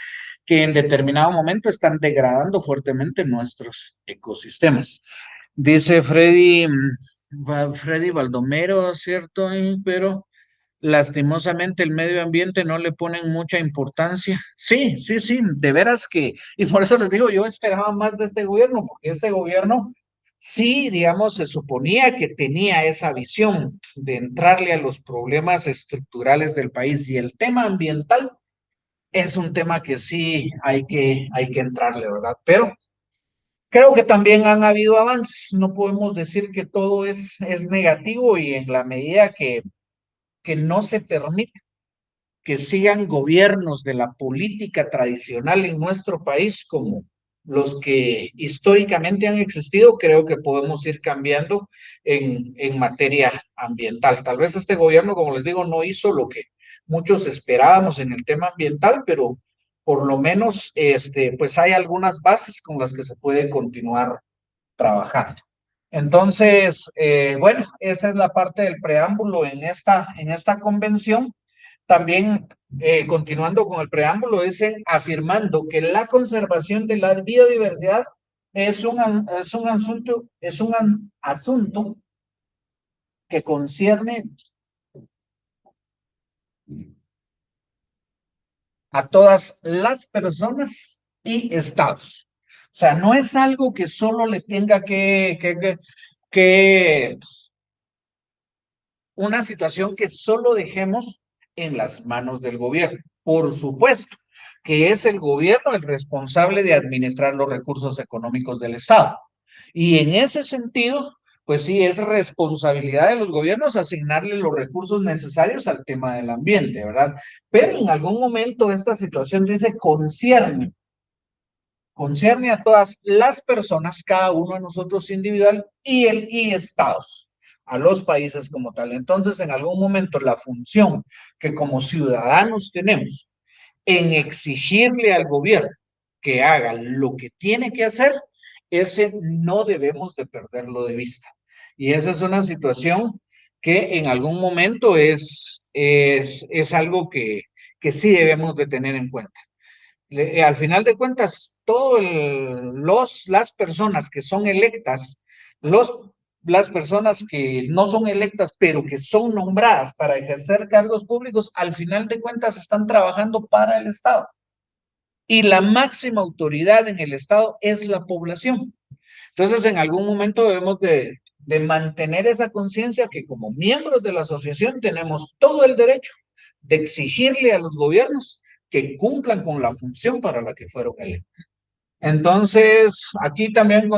que en determinado momento están degradando fuertemente nuestros ecosistemas. Dice Freddy Baldomero, ¿cierto? Pero lastimosamente el medio ambiente no le ponen mucha importancia. Sí, de veras que, y por eso les digo, yo esperaba más de este gobierno, porque este gobierno sí, digamos, se suponía que tenía esa visión de entrarle a los problemas estructurales del país, y el tema ambiental es un tema que sí hay que entrarle, ¿verdad? Pero creo que también han habido avances, no podemos decir que todo es negativo, y en la medida que no se permite que sigan gobiernos de la política tradicional en nuestro país como los que históricamente han existido, creo que podemos ir cambiando en materia ambiental. Tal vez este gobierno, como les digo, no hizo lo que muchos esperábamos en el tema ambiental, pero por lo menos pues hay algunas bases con las que se puede continuar trabajando. Entonces, bueno, esa es la parte del preámbulo en esta convención. También continuando con el preámbulo, dicen afirmando que la conservación de la biodiversidad es un asunto que concierne a todas las personas y estados. O sea, no es algo que solo le tenga que una situación que solo dejemos en las manos del gobierno. Por supuesto que es el gobierno el responsable de administrar los recursos económicos del Estado. Y en ese sentido, pues sí, es responsabilidad de los gobiernos asignarle los recursos necesarios al tema del ambiente, ¿verdad? Pero en algún momento esta situación dice concierne a todas las personas, cada uno de nosotros individual y estados, a los países como tal. Entonces, en algún momento la función que como ciudadanos tenemos en exigirle al gobierno que haga lo que tiene que hacer, ese no debemos de perderlo de vista. Y esa es una situación que en algún momento es algo que sí debemos de tener en cuenta. Al final de cuentas, las personas que son electas, las personas que no son electas, pero que son nombradas para ejercer cargos públicos, al final de cuentas están trabajando para el Estado. Y la máxima autoridad en el Estado es la población. Entonces, en algún momento debemos de mantener esa conciencia que como miembros de la asociación tenemos todo el derecho de exigirle a los gobiernos que cumplan con la función para la que fueron electos. Entonces, aquí también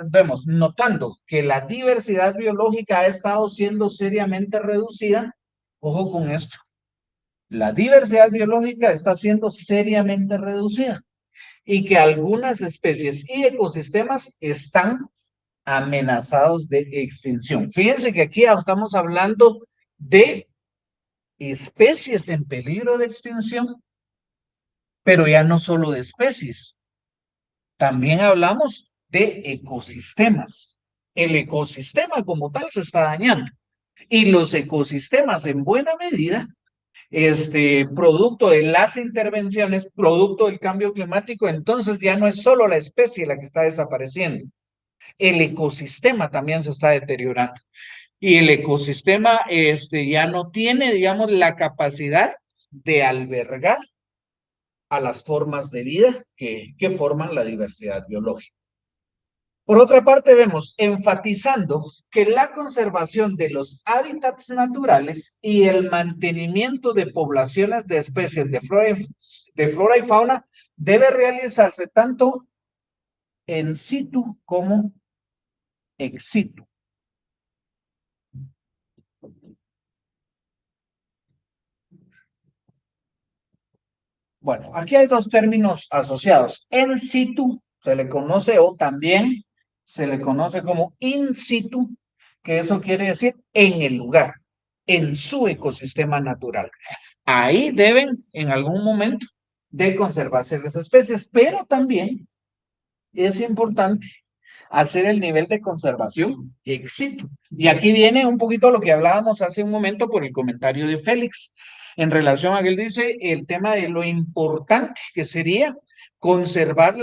vemos, notando que la diversidad biológica ha estado siendo seriamente reducida. Ojo con esto. La diversidad biológica está siendo seriamente reducida y que algunas especies y ecosistemas están amenazados de extinción. Fíjense que aquí estamos hablando de especies en peligro de extinción, pero ya no solo de especies, también hablamos de ecosistemas. El ecosistema como tal se está dañando y los ecosistemas en buena medida, producto de las intervenciones, producto del cambio climático, entonces ya no es solo la especie la que está desapareciendo, el ecosistema también se está deteriorando. Y el ecosistema ya no tiene, digamos, la capacidad de albergar a las formas de vida que forman la diversidad biológica. Por otra parte, vemos enfatizando que la conservación de los hábitats naturales y el mantenimiento de poblaciones de especies de flora y fauna debe realizarse tanto in situ como ex situ. Bueno, aquí hay dos términos asociados. En situ se le conoce o también se le conoce como in situ, que eso quiere decir en el lugar, en su ecosistema natural. Ahí deben en algún momento de conservarse las especies, pero también es importante hacer el nivel de conservación ex situ. Y aquí viene un poquito lo que hablábamos hace un momento por el comentario de Félix en relación a que él dice el tema de lo importante que sería conservar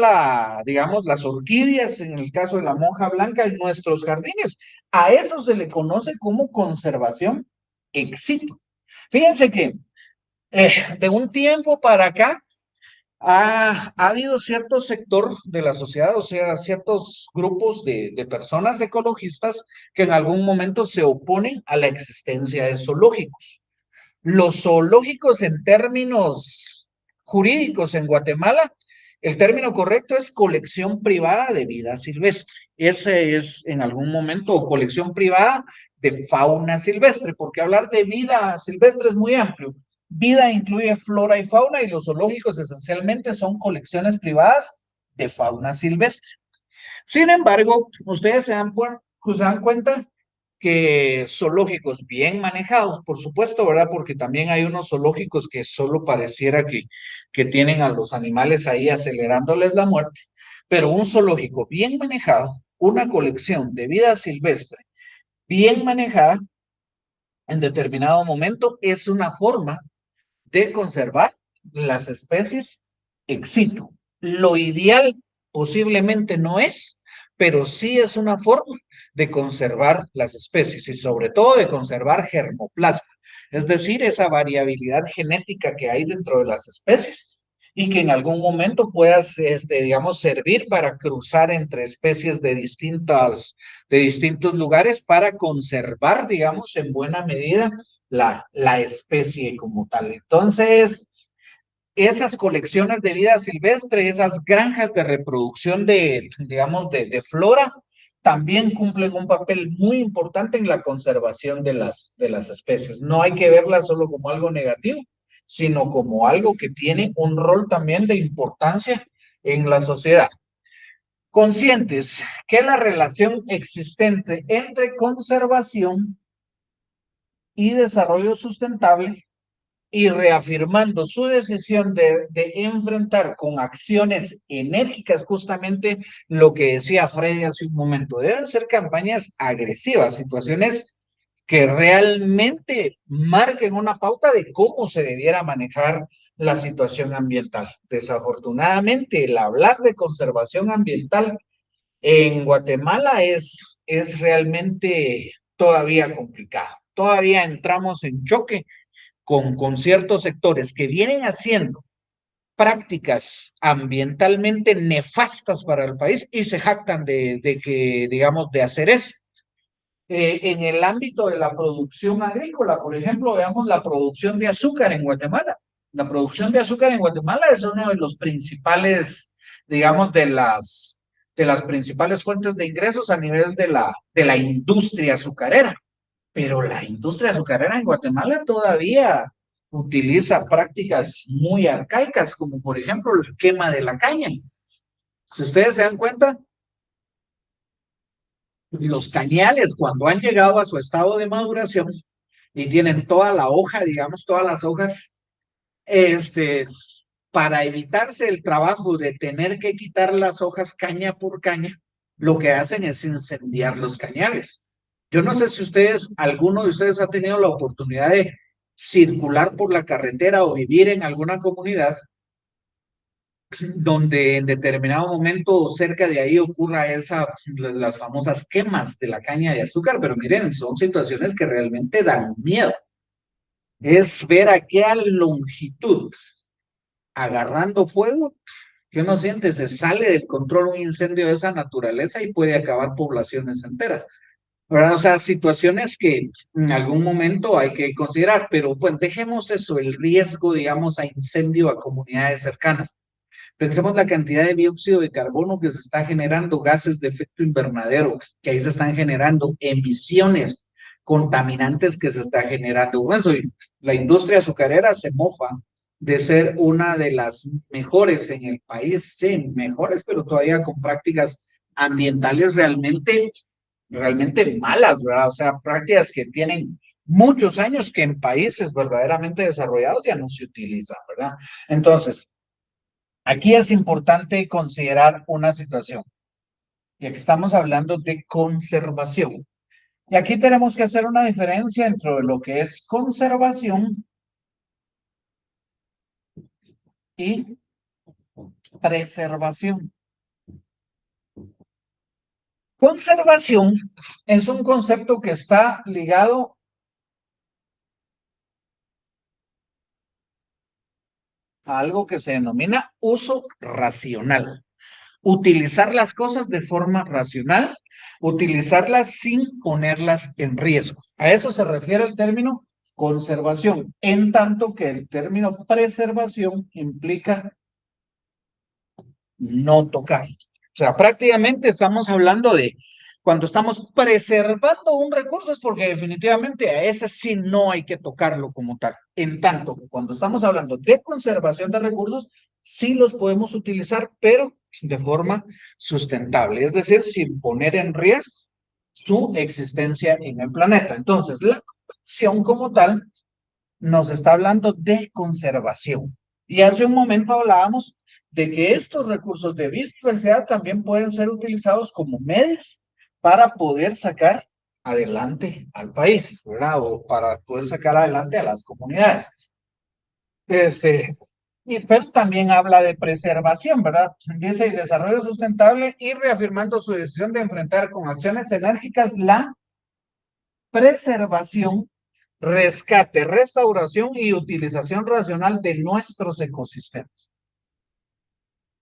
digamos, las orquídeas, en el caso de la monja blanca, en nuestros jardines. A eso se le conoce como conservación ex situ. Fíjense que de un tiempo para acá ha habido cierto sector de la sociedad, o sea, ciertos grupos de personas ecologistas que en algún momento se oponen a la existencia de zoológicos. Los zoológicos en términos jurídicos en Guatemala, el término correcto es colección privada de vida silvestre. Ese es en algún momento colección privada de fauna silvestre, porque hablar de vida silvestre es muy amplio. Vida incluye flora y fauna y los zoológicos esencialmente son colecciones privadas de fauna silvestre. Sin embargo, ustedes se dan cuenta que zoológicos bien manejados, por supuesto, ¿verdad? Porque también hay unos zoológicos que solo pareciera que tienen a los animales ahí acelerándoles la muerte, pero un zoológico bien manejado, una colección de vida silvestre bien manejada, en determinado momento es una forma de conservar las especies ex situ. Lo ideal posiblemente no es, pero sí es una forma de conservar las especies y sobre todo de conservar germoplasma, es decir, esa variabilidad genética que hay dentro de las especies y que en algún momento puedas, digamos, servir para cruzar entre especies de distintos lugares para conservar, digamos, en buena medida la especie como tal. Entonces, esas colecciones de vida silvestre, esas granjas de reproducción digamos, de flora, también cumplen un papel muy importante en la conservación de las especies. No hay que verlas solo como algo negativo, sino como algo que tiene un rol también de importancia en la sociedad. Conscientes que la relación existente entre conservación y desarrollo sustentable y reafirmando su decisión de enfrentar con acciones enérgicas justamente lo que decía Freddy hace un momento. Deben ser campañas agresivas, situaciones que realmente marquen una pauta de cómo se debiera manejar la situación ambiental. Desafortunadamente, el hablar de conservación ambiental en Guatemala es realmente todavía complicado. Todavía entramos en choque con ciertos sectores que vienen haciendo prácticas ambientalmente nefastas para el país y se jactan de que, digamos, de hacer eso. En el ámbito de la producción agrícola, por ejemplo, veamos la producción de azúcar en Guatemala. La producción de azúcar en Guatemala es uno de los principales, digamos, de las principales fuentes de ingresos a nivel de la industria azucarera. Pero la industria azucarera en Guatemala todavía utiliza prácticas muy arcaicas, como por ejemplo la quema de la caña. Si ustedes se dan cuenta, los cañales cuando han llegado a su estado de maduración y tienen toda la hoja, digamos, todas las hojas, para evitarse el trabajo de tener que quitar las hojas caña por caña, lo que hacen es incendiar los cañales. Yo no sé si alguno de ustedes ha tenido la oportunidad de circular por la carretera o vivir en alguna comunidad donde en determinado momento cerca de ahí ocurra las famosas quemas de la caña de azúcar, pero miren, son situaciones que realmente dan miedo. Es ver a qué longitud, agarrando fuego, que uno siente, se sale del control un incendio de esa naturaleza y puede acabar poblaciones enteras. ¿Verdad? O sea, situaciones que en algún momento hay que considerar, pero pues dejemos eso, el riesgo, digamos, a incendio a comunidades cercanas. Pensemos la cantidad de dióxido de carbono que se está generando, gases de efecto invernadero, que ahí se están generando, emisiones contaminantes que se está generando. Bueno, la industria azucarera se mofa de ser una de las mejores en el país, sí, mejores, pero todavía con prácticas ambientales realmente malas, ¿verdad? O sea, prácticas que tienen muchos años que en países verdaderamente desarrollados ya no se utilizan, ¿verdad? Entonces, aquí es importante considerar una situación, y aquí estamos hablando de conservación. Y aquí tenemos que hacer una diferencia entre lo que es conservación y preservación. Conservación es un concepto que está ligado a algo que se denomina uso racional. Utilizar las cosas de forma racional, utilizarlas sin ponerlas en riesgo. A eso se refiere el término conservación, en tanto que el término preservación implica no tocar. O sea, prácticamente estamos hablando de cuando estamos preservando un recurso es porque definitivamente a ese sí no hay que tocarlo como tal. En tanto que cuando estamos hablando de conservación de recursos, sí los podemos utilizar, pero de forma sustentable, es decir, sin poner en riesgo su existencia en el planeta. Entonces, la conservación como tal nos está hablando de conservación. Y hace un momento hablábamos de que estos recursos de biodiversidad también pueden ser utilizados como medios para poder sacar adelante al país, ¿verdad? O para poder sacar adelante a las comunidades. Pero también habla de preservación, ¿verdad? Dice desarrollo sustentable y reafirmando su decisión de enfrentar con acciones enérgicas la preservación, rescate, restauración y utilización racional de nuestros ecosistemas.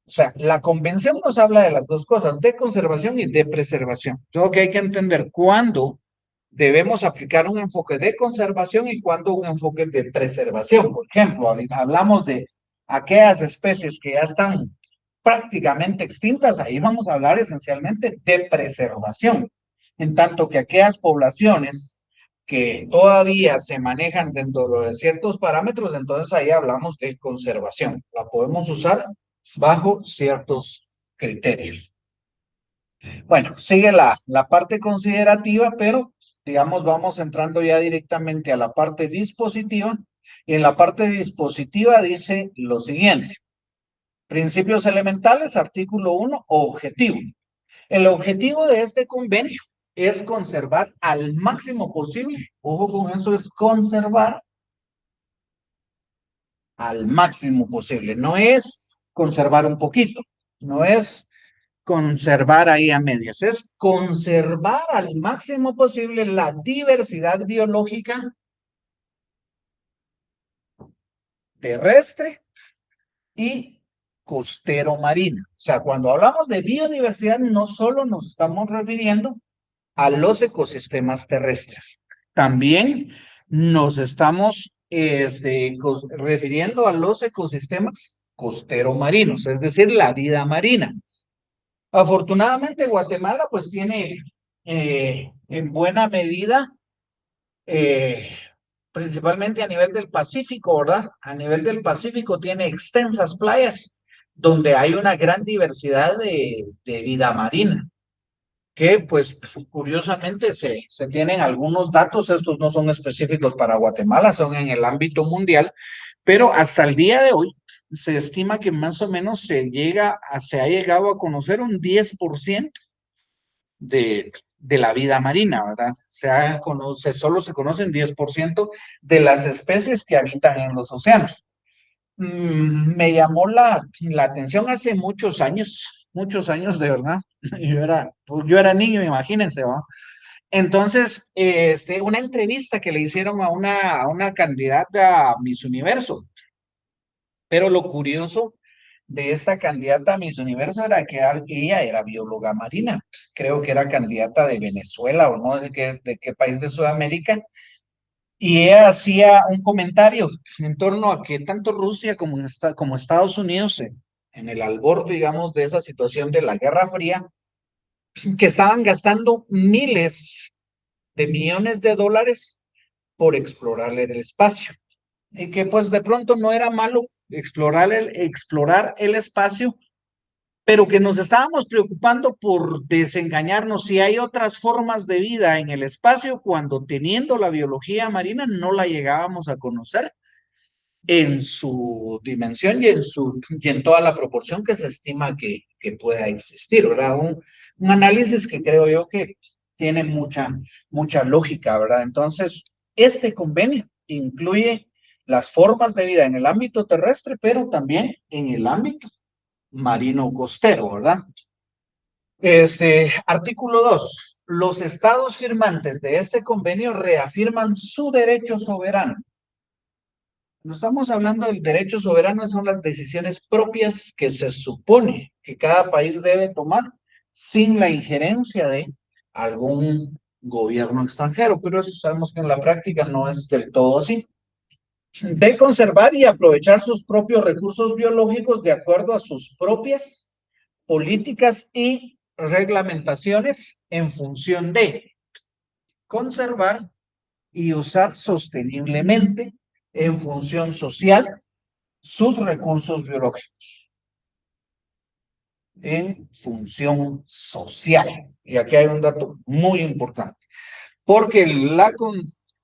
O sea, la convención nos habla de las dos cosas, de conservación y de preservación. Creo que hay que entender cuándo debemos aplicar un enfoque de conservación y cuándo un enfoque de preservación. Por ejemplo, ahorita hablamos de aquellas especies que ya están prácticamente extintas, ahí vamos a hablar esencialmente de preservación, en tanto que aquellas poblaciones que todavía se manejan dentro de ciertos parámetros, entonces ahí hablamos de conservación. La podemos usar bajo ciertos criterios. Bueno, sigue la parte considerativa, pero digamos, vamos entrando ya directamente a la parte dispositiva. Y en la parte dispositiva dice lo siguiente. Principios elementales, artículo 1, objetivo. El objetivo de este convenio es conservar al máximo posible, ojo con eso, es conservar al máximo posible. No es conservar un poquito, no es conservar ahí a medias, es conservar al máximo posible la diversidad biológica terrestre y costero marina. O sea, cuando hablamos de biodiversidad, no solo nos estamos refiriendo a los ecosistemas terrestres, también nos estamos refiriendo a los ecosistemas costero marinos, es decir, la vida marina. Afortunadamente, Guatemala pues tiene en buena medida, principalmente a nivel del Pacífico, ¿verdad? A nivel del Pacífico tiene extensas playas donde hay una gran diversidad de vida marina, que pues curiosamente se tienen algunos datos, estos no son específicos para Guatemala, son en el ámbito mundial, pero hasta el día de hoy se estima que más o menos se ha llegado a conocer un 10% de la vida marina, ¿verdad? Solo se conocen 10% de las especies que habitan en los océanos. Me llamó la atención hace muchos años de verdad. Yo era niño, imagínense, ¿va? Entonces, una entrevista que le hicieron a una candidata a Miss Universo. Pero lo curioso de esta candidata a Miss Universo era que ella era bióloga marina. Creo que era candidata de Venezuela o no sé de qué país de Sudamérica. Y ella hacía un comentario en torno a que tanto Rusia como Estados Unidos, en el albor, digamos, de esa situación de la Guerra Fría, que estaban gastando miles de millones de dólares por explorar el espacio. Y que pues de pronto no era malo explorar el espacio, pero que nos estábamos preocupando por desengañarnos si hay otras formas de vida en el espacio cuando teniendo la biología marina no la llegábamos a conocer en su dimensión y en toda la proporción que se estima que pueda existir, ¿verdad? Un análisis que creo yo que tiene mucha lógica, ¿verdad? Entonces, este convenio incluye las formas de vida en el ámbito terrestre, pero también en el ámbito marino costero, ¿verdad? Artículo 2. Los estados firmantes de este convenio reafirman su derecho soberano. No estamos hablando del derecho soberano, son las decisiones propias que se supone que cada país debe tomar sin la injerencia de algún gobierno extranjero, pero eso sabemos que en la práctica no es del todo así. De conservar y aprovechar sus propios recursos biológicos de acuerdo a sus propias políticas y reglamentaciones en función de conservar y usar sosteniblemente en función social sus recursos biológicos. En función social. Y aquí hay un dato muy importante, porque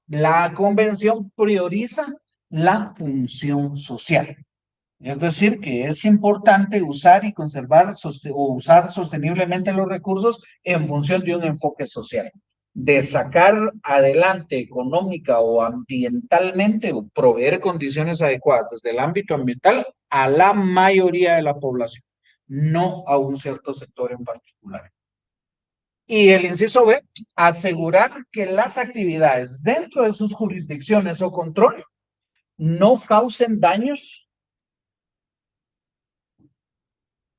la convención prioriza la función social. Es decir, que es importante usar y conservar o usar sosteniblemente los recursos en función de un enfoque social. de sacar adelante económica o ambientalmente o proveer condiciones adecuadas desde el ámbito ambiental a la mayoría de la población, no a un cierto sector en particular. Y el inciso B, asegurar que las actividades dentro de sus jurisdicciones o control no causen daños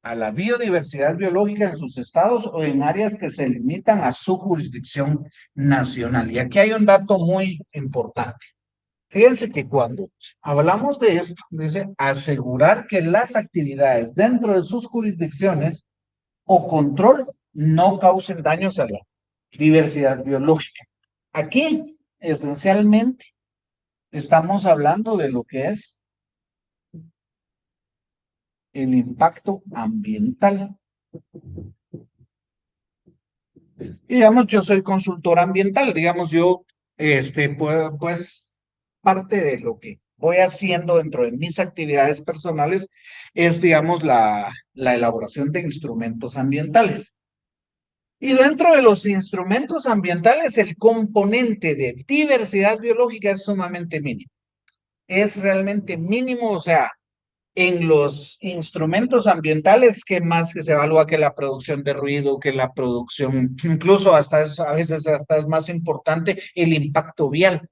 a la biodiversidad biológica en sus estados o en áreas que se limitan a su jurisdicción nacional. Y aquí hay un dato muy importante. Fíjense que cuando hablamos de esto, dice asegurar que las actividades dentro de sus jurisdicciones o control no causen daños a la diversidad biológica. Aquí, esencialmente, estamos hablando de lo que es el impacto ambiental. Y digamos, yo soy consultor ambiental, digamos, yo, pues, parte de lo que voy haciendo dentro de mis actividades personales es, digamos, la elaboración de instrumentos ambientales. Y dentro de los instrumentos ambientales, el componente de diversidad biológica es sumamente mínimo. Es realmente mínimo, o sea, en los instrumentos ambientales, que más que se evalúa que la producción de ruido, que la producción, incluso hasta es, a veces hasta es más importante el impacto vial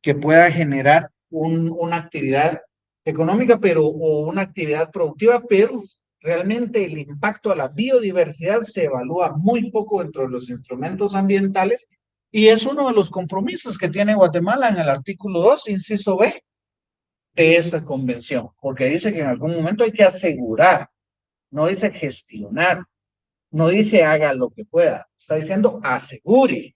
que pueda generar una actividad económica, pero, o una actividad productiva, pero realmente el impacto a la biodiversidad se evalúa muy poco dentro de los instrumentos ambientales y es uno de los compromisos que tiene Guatemala en el artículo 2, inciso B, de esta convención, porque dice que en algún momento hay que asegurar, no dice gestionar, no dice haga lo que pueda, está diciendo asegure,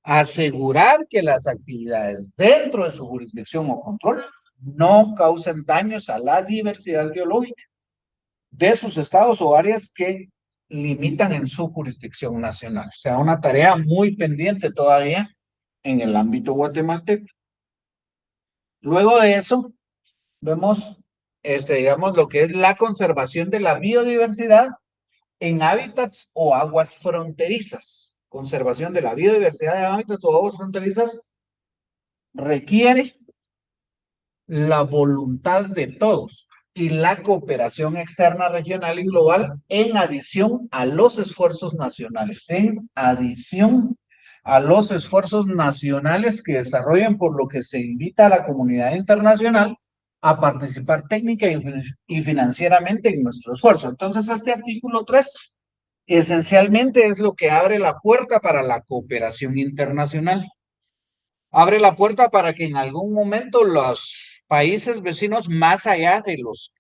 asegurar que las actividades dentro de su jurisdicción o control no causen daños a la diversidad biológica de sus estados o áreas que limitan en su jurisdicción nacional. O sea, una tarea muy pendiente todavía en el ámbito guatemalteco. Luego de eso, vemos, digamos, lo que es la conservación de la biodiversidad en hábitats o aguas fronterizas. Conservación de la biodiversidad de hábitats o aguas fronterizas requiere la voluntad de todos y la cooperación externa, regional y global en adición a los esfuerzos nacionales, en adición a los esfuerzos nacionales que desarrollan, por lo que se invita a la comunidad internacional a participar técnica y financieramente en nuestro esfuerzo. Entonces, este artículo 3 esencialmente es lo que abre la puerta para la cooperación internacional. Abre la puerta para que en algún momento los países vecinos, más allá de los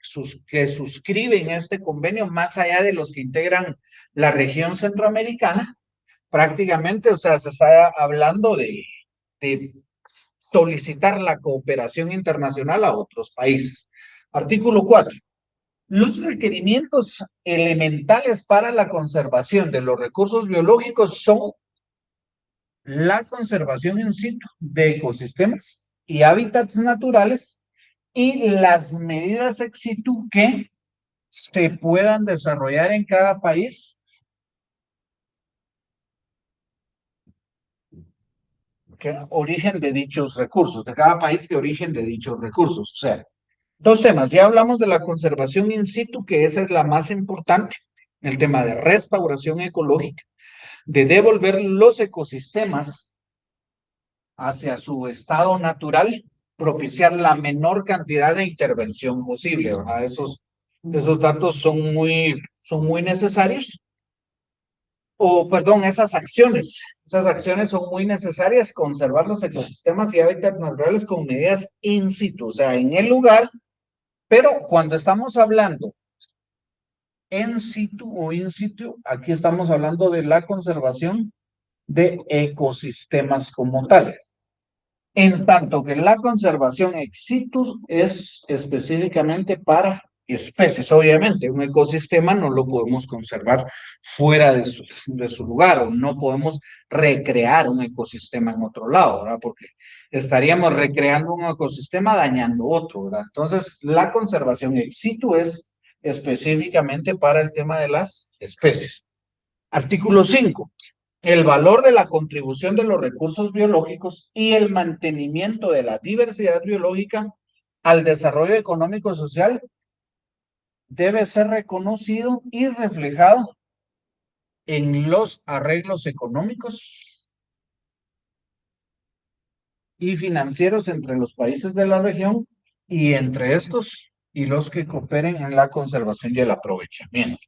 que suscriben este convenio, más allá de los que integran la región centroamericana, prácticamente, o sea, se está hablando de solicitar la cooperación internacional a otros países. Artículo 4. Los requerimientos elementales para la conservación de los recursos biológicos son la conservación in situ de ecosistemas y hábitats naturales y las medidas ex situ que se puedan desarrollar en cada país que origen de dichos recursos, de cada país que origen de dichos recursos. O sea, dos temas. Ya hablamos de la conservación in situ, que esa es la más importante, el tema de restauración ecológica, de devolver los ecosistemas hacia su estado natural, propiciar la menor cantidad de intervención posible, ¿verdad? Esos datos son muy necesarios. O, perdón, esas acciones son muy necesarias, conservar los ecosistemas y hábitats naturales con medidas in situ, o sea, en el lugar, pero cuando estamos hablando en situ o in situ, aquí estamos hablando de la conservación de ecosistemas como tales. En tanto que la conservación ex situ es específicamente para especies. Obviamente, un ecosistema no lo podemos conservar fuera de su lugar, o no podemos recrear un ecosistema en otro lado, ¿verdad? Porque estaríamos recreando un ecosistema dañando otro, ¿verdad? Entonces, la conservación ex situ es específicamente para el tema de las especies. Artículo 5. el valor de la contribución de los recursos biológicos y el mantenimiento de la diversidad biológica al desarrollo económico y social debe ser reconocido y reflejado en los arreglos económicos y financieros entre los países de la región y entre estos y los que cooperen en la conservación y el aprovechamiento.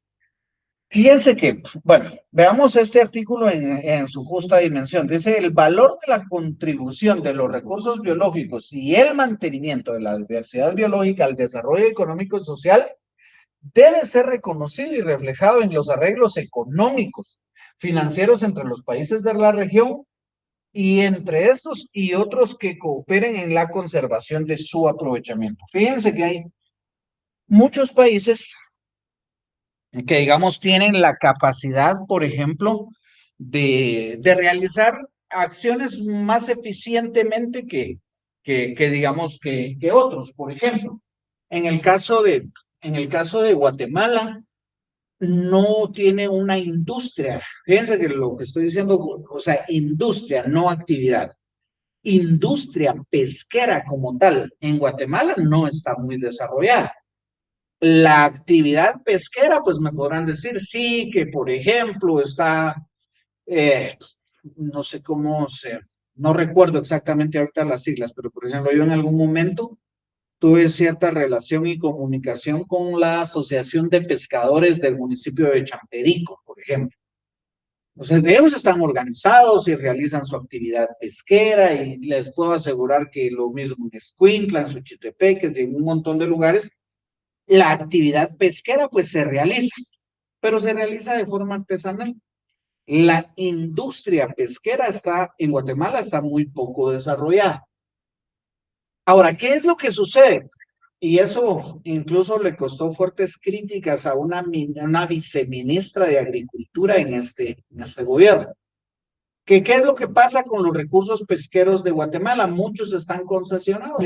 Fíjense que, bueno, veamos este artículo en su justa dimensión. Dice, el valor de la contribución de los recursos biológicos y el mantenimiento de la diversidad biológica al desarrollo económico y social debe ser reconocido y reflejado en los arreglos económicos, financieros entre los países de la región y entre estos y otros que cooperen en la conservación de su aprovechamiento. Fíjense que hay muchos países que, digamos, tienen la capacidad, por ejemplo, de realizar acciones más eficientemente que digamos, que otros. Por ejemplo, en el caso de Guatemala, no tiene una industria. Fíjense que lo que estoy diciendo, o sea, industria, no actividad. Industria pesquera como tal en Guatemala no está muy desarrollada. La actividad pesquera, pues me podrán decir, sí, que por ejemplo está, no sé no recuerdo exactamente ahorita las siglas, pero por ejemplo yo en algún momento tuve cierta relación y comunicación con la Asociación de Pescadores del municipio de Champerico, por ejemplo. O sea, ellos están organizados y realizan su actividad pesquera y les puedo asegurar que lo mismo en Escuintla, en Xochitepeques y en un montón de lugares, la actividad pesquera pues se realiza, pero se realiza de forma artesanal. La industria pesquera en Guatemala está muy poco desarrollada. Ahora, ¿qué es lo que sucede? Y eso incluso le costó fuertes críticas a una viceministra de Agricultura en este gobierno. ¿Qué es lo que pasa con los recursos pesqueros de Guatemala? Muchos están concesionados.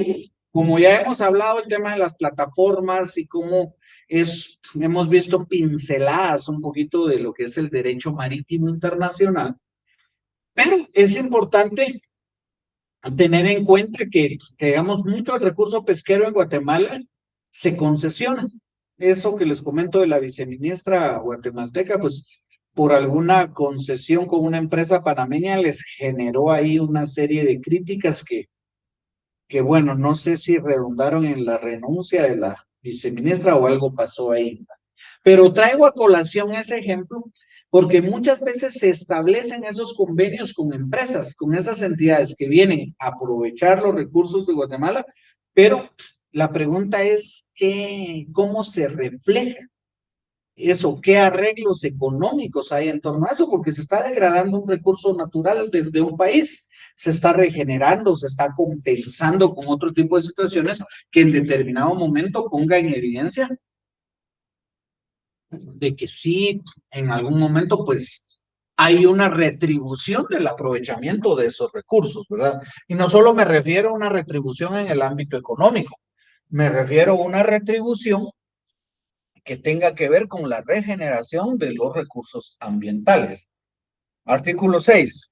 Como ya hemos hablado, el tema de las plataformas y cómo hemos visto pinceladas un poquito de lo que es el derecho marítimo internacional. Pero es importante tener en cuenta que digamos, mucho el recurso pesquero en Guatemala se concesiona. Eso que les comento de la viceministra guatemalteca, pues por alguna concesión con una empresa panameña les generó ahí una serie de críticas que bueno, no sé si redundaron en la renuncia de la viceministra o algo pasó ahí. Pero traigo a colación ese ejemplo porque muchas veces se establecen esos convenios con empresas, con esas entidades que vienen a aprovechar los recursos de Guatemala, pero la pregunta es ¿cómo se refleja eso? ¿Qué arreglos económicos hay en torno a eso? Porque se está degradando un recurso natural de un país, se está regenerando, se está compensando con otro tipo de situaciones que en determinado momento ponga en evidencia de que sí, en algún momento, pues, hay una retribución del aprovechamiento de esos recursos, ¿verdad? Y no solo me refiero a una retribución en el ámbito económico, me refiero a una retribución que tenga que ver con la regeneración de los recursos ambientales. Artículo 6.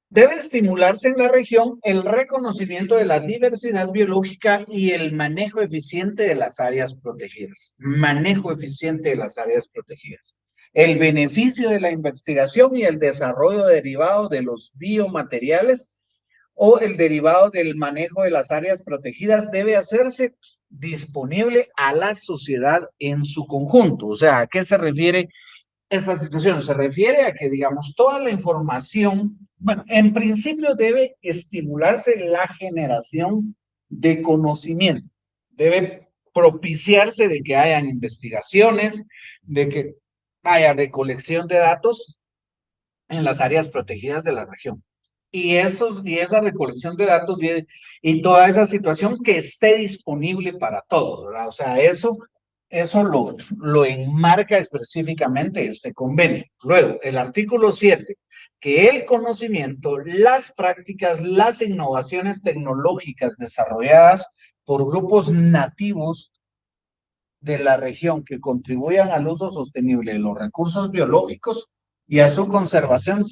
Debe estimularse en la región el reconocimiento de la diversidad biológica y el manejo eficiente de las áreas protegidas. Manejo eficiente de las áreas protegidas. El beneficio de la investigación y el desarrollo derivado de los biomateriales o el derivado del manejo de las áreas protegidas debe hacerse disponible a la sociedad en su conjunto. O sea, ¿a qué se refiere esta situación? Se refiere a que, digamos, toda la información, bueno, en principio debe estimularse la generación de conocimiento, debe propiciarse de que hayan investigaciones, de que haya recolección de datos en las áreas protegidas de la región. Y esa recolección de datos y toda esa situación que esté disponible para todos, ¿verdad? O sea, eso lo enmarca específicamente este convenio. Luego, el artículo 7, que el conocimiento, las prácticas, las innovaciones tecnológicas desarrolladas por grupos nativos de la región que contribuyan al uso sostenible de los recursos biológicos y a su conservación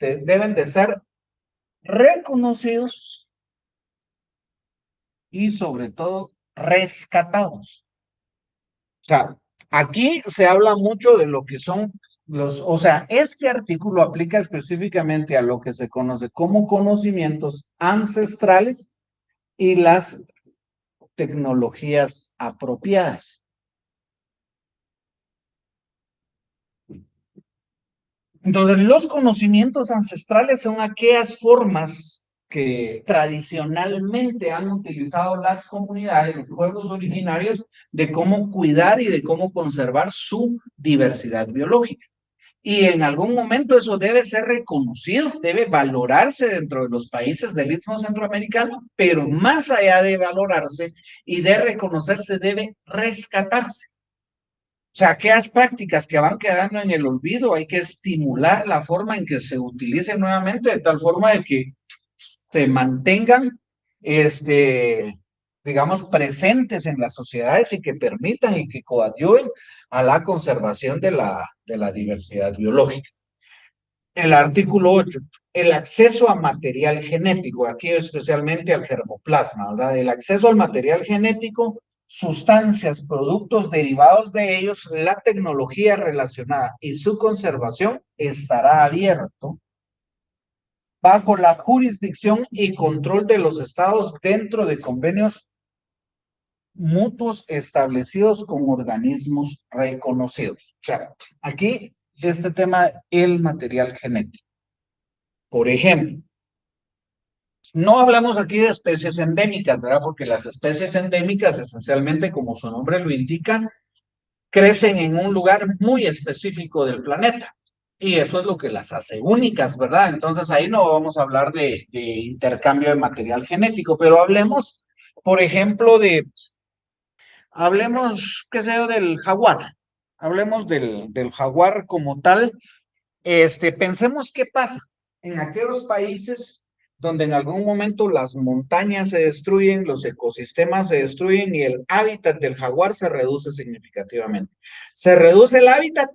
deben de ser reconocidos y sobre todo rescatados. O sea, aquí se habla mucho de lo que son o sea, este artículo aplica específicamente a lo que se conoce como conocimientos ancestrales y las tecnologías apropiadas. Entonces, los conocimientos ancestrales son aquellas formas que tradicionalmente han utilizado las comunidades, los pueblos originarios, de cómo cuidar y de cómo conservar su diversidad biológica. Y en algún momento eso debe ser reconocido, debe valorarse dentro de los países del Istmo Centroamericano, pero más allá de valorarse y de reconocerse, debe rescatarse. O sea, aquellas prácticas que van quedando en el olvido, hay que estimular la forma en que se utilicen nuevamente, de tal forma de que se mantengan, digamos, presentes en las sociedades y que permitan y que coadyuven a la conservación de la diversidad biológica. El artículo 8, el acceso a material genético, aquí especialmente al germoplasma, ¿verdad? El acceso al material genético, sustancias, productos derivados de ellos, la tecnología relacionada y su conservación estará abierto bajo la jurisdicción y control de los estados dentro de convenios mutuos establecidos con organismos reconocidos. O sea, aquí este tema, el material genético. Por ejemplo, no hablamos aquí de especies endémicas, ¿verdad? Porque las especies endémicas, esencialmente, como su nombre lo indica, crecen en un lugar muy específico del planeta. Y eso es lo que las hace únicas, ¿verdad? Entonces ahí no vamos a hablar de intercambio de material genético, pero hablemos, por ejemplo, hablemos, qué sé yo, del jaguar. Hablemos del jaguar como tal. Pensemos qué pasa en aquellos países donde en algún momento las montañas se destruyen, los ecosistemas se destruyen y el hábitat del jaguar se reduce significativamente. Se reduce el hábitat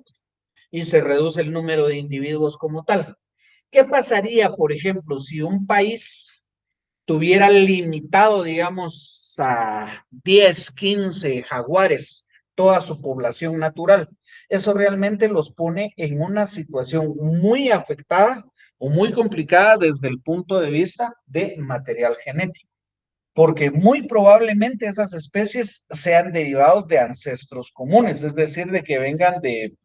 y se reduce el número de individuos como tal. ¿Qué pasaría, por ejemplo, si un país tuviera limitado, digamos, a 10, 15 jaguares, toda su población natural? Eso realmente los pone en una situación muy afectada o muy complicada desde el punto de vista de material genético, porque muy probablemente esas especies sean derivados de ancestros comunes, es decir, de que vengan en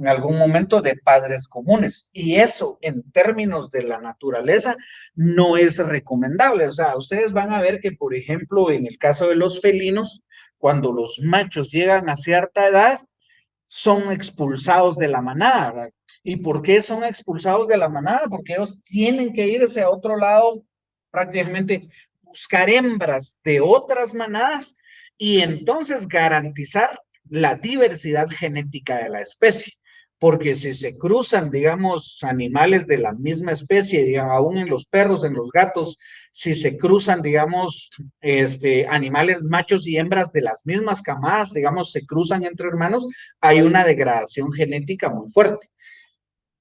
algún momento de padres comunes. Y eso, en términos de la naturaleza, no es recomendable. O sea, ustedes van a ver que, por ejemplo, en el caso de los felinos, cuando los machos llegan a cierta edad, son expulsados de la manada, ¿verdad? ¿Y por qué son expulsados de la manada? Porque ellos tienen que irse a otro lado, prácticamente buscar hembras de otras manadas y entonces garantizar la diversidad genética de la especie. Porque si se cruzan, digamos, animales de la misma especie, digamos, aún en los perros, en los gatos, si se cruzan, digamos, animales machos y hembras de las mismas camadas, digamos, se cruzan entre hermanos, hay una degradación genética muy fuerte.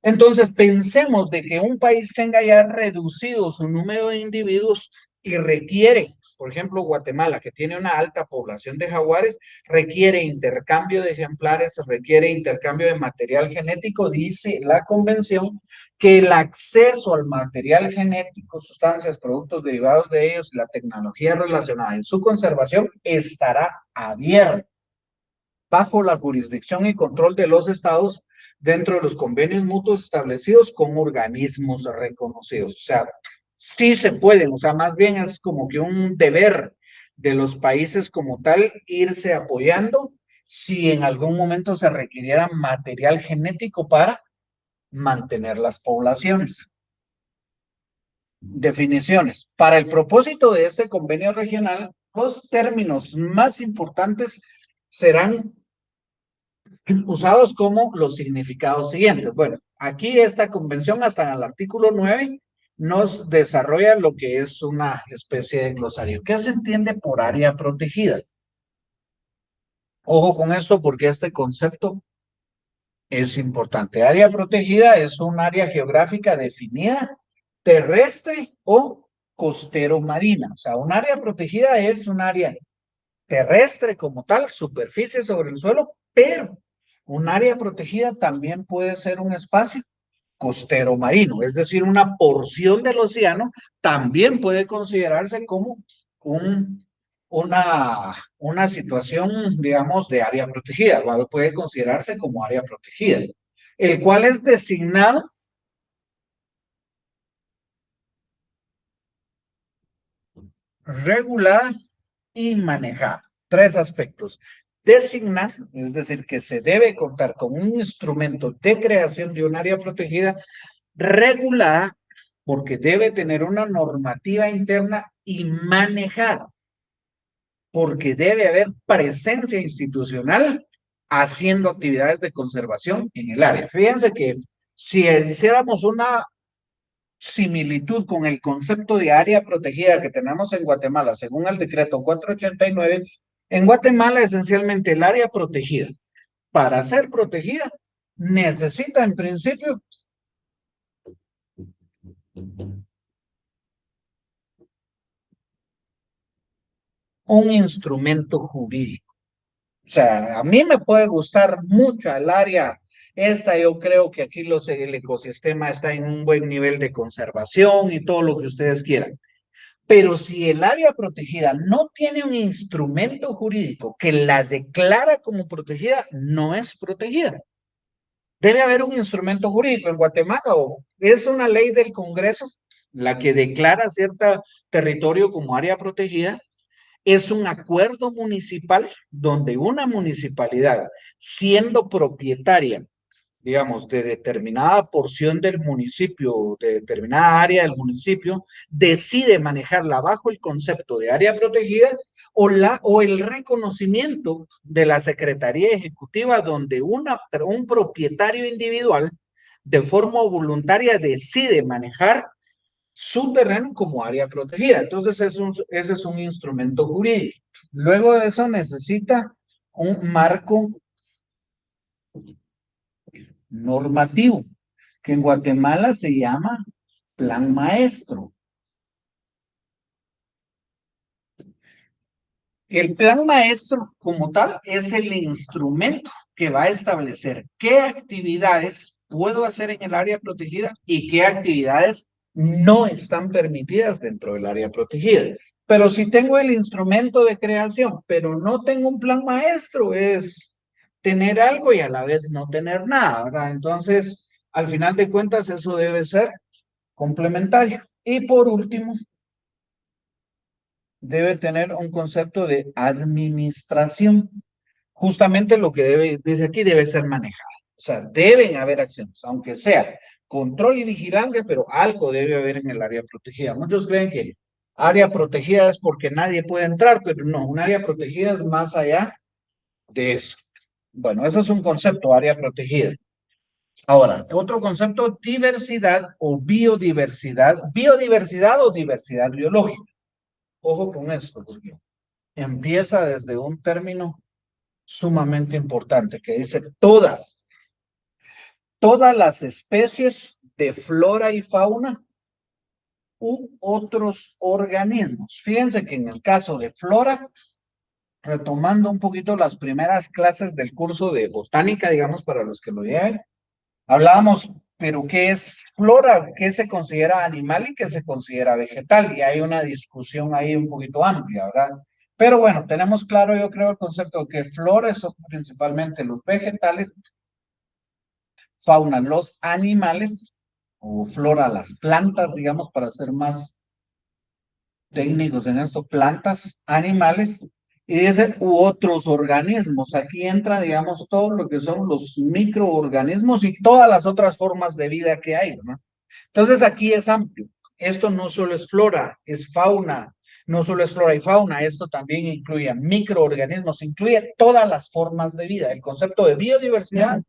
Entonces, pensemos de que un país tenga ya reducido su número de individuos y requiere, por ejemplo, Guatemala, que tiene una alta población de jaguares, requiere intercambio de ejemplares, requiere intercambio de material genético. Dice la convención que el acceso al material genético, sustancias, productos derivados de ellos, la tecnología relacionada en su conservación estará abierto bajo la jurisdicción y control de los estados dentro de los convenios mutuos establecidos con organismos reconocidos. O sea, sí se pueden, o sea, más bien es como que un deber de los países como tal irse apoyando si en algún momento se requiriera material genético para mantener las poblaciones. Definiciones. Para el propósito de este convenio regional, los términos más importantes serán usados como los significados siguientes. Bueno, aquí esta convención hasta el artículo 9 nos desarrolla lo que es una especie de glosario. ¿Qué se entiende por área protegida? Ojo con esto porque este concepto Es importante. Área protegida es un área geográfica definida, terrestre o costero marina. O sea, un área protegida es un área terrestre como tal, superficie sobre el suelo, pero un área protegida también puede ser un espacio costero marino, es decir, una porción del océano también puede considerarse como un, una situación, digamos, de área protegida, puede considerarse como área protegida, el cual es designado regulada y manejada. Tres aspectos. Designar, es decir, que se debe contar con un instrumento de creación de un área protegida regulada, porque debe tener una normativa interna y manejada, porque debe haber presencia institucional haciendo actividades de conservación en el área. Fíjense que si hiciéramos una similitud con el concepto de área protegida que tenemos en Guatemala, según el decreto 489, en Guatemala esencialmente el área protegida, para ser protegida, necesita en principio un instrumento jurídico. O sea, a mí me puede gustar mucho el área esta, yo creo que aquí el ecosistema está en un buen nivel de conservación y todo lo que ustedes quieran. Pero si el área protegida no tiene un instrumento jurídico que la declara como protegida, no es protegida. Debe haber un instrumento jurídico. En Guatemala es una ley del Congreso la que declara cierto territorio como área protegida. Es un acuerdo municipal donde una municipalidad, siendo propietaria, digamos, de determinada porción del municipio, de determinada área del municipio, decide manejarla bajo el concepto de área protegida o el reconocimiento de la Secretaría Ejecutiva donde un propietario individual de forma voluntaria decide manejar su terreno como área protegida. Entonces, ese es un instrumento jurídico. Luego de eso necesita un marco normativo, que en Guatemala se llama Plan Maestro. El Plan Maestro como tal es el instrumento que va a establecer qué actividades puedo hacer en el área protegida y qué actividades no están permitidas dentro del área protegida. Pero si tengo el instrumento de creación, pero no tengo un plan maestro, es tener algo y a la vez no tener nada, ¿verdad? Entonces, al final de cuentas, eso debe ser complementario. Y por último, debe tener un concepto de administración. Justamente lo que dice aquí, debe ser manejado. O sea, deben haber acciones, aunque sea control y vigilancia, pero algo debe haber en el área protegida. Muchos creen que área protegida es porque nadie puede entrar, pero no, un área protegida es más allá de eso. Bueno, ese es un concepto, área protegida. Ahora, otro concepto, diversidad o biodiversidad. Biodiversidad o diversidad biológica. Ojo con esto, porque empieza desde un término sumamente importante que dice todas las especies de flora y fauna u otros organismos. Fíjense que en el caso de flora, retomando un poquito las primeras clases del curso de botánica, digamos, para los que lo lleven, hablábamos, pero ¿qué es flora? ¿Qué se considera animal y qué se considera vegetal? Y hay una discusión ahí un poquito amplia, ¿verdad? Pero bueno, tenemos claro, yo creo, el concepto de que flora son principalmente los vegetales, fauna los animales, o flora las plantas, digamos, para ser más técnicos en esto, plantas, animales, y dice u otros organismos. Aquí entra, digamos, todo lo que son los microorganismos y todas las otras formas de vida que hay, ¿no? Entonces aquí es amplio. Esto no solo es flora, es fauna, no solo es flora y fauna, esto también incluye microorganismos, incluye todas las formas de vida. El concepto de biodiversidad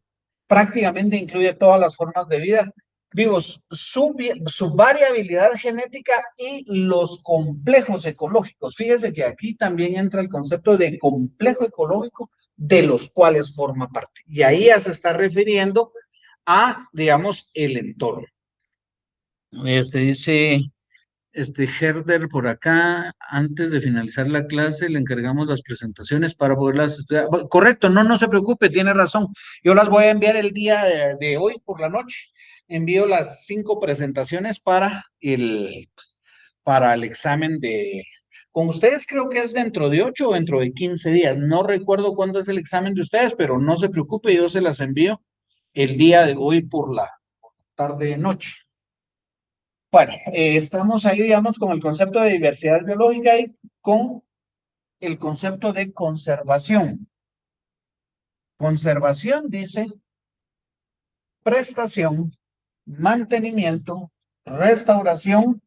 prácticamente incluye todas las formas de vida. Digo, su variabilidad genética y los complejos ecológicos. Fíjese que aquí también entra el concepto de complejo ecológico de los cuales forma parte. Y ahí ya se está refiriendo a, digamos, el entorno. Dice Herder por acá, antes de finalizar la clase le encargamos las presentaciones para poderlas estudiar. Correcto, no se preocupe, tiene razón. Yo las voy a enviar el día de hoy por la noche. Envío las 5 presentaciones para el examen de... Con ustedes creo que es dentro de 8 o dentro de 15 días. No recuerdo cuándo es el examen de ustedes, pero no se preocupe, yo se las envío el día de hoy por la tarde-noche. Bueno, estamos ahí, digamos, con el concepto de diversidad biológica y con el concepto de conservación. Conservación dice prestación, mantenimiento, restauración,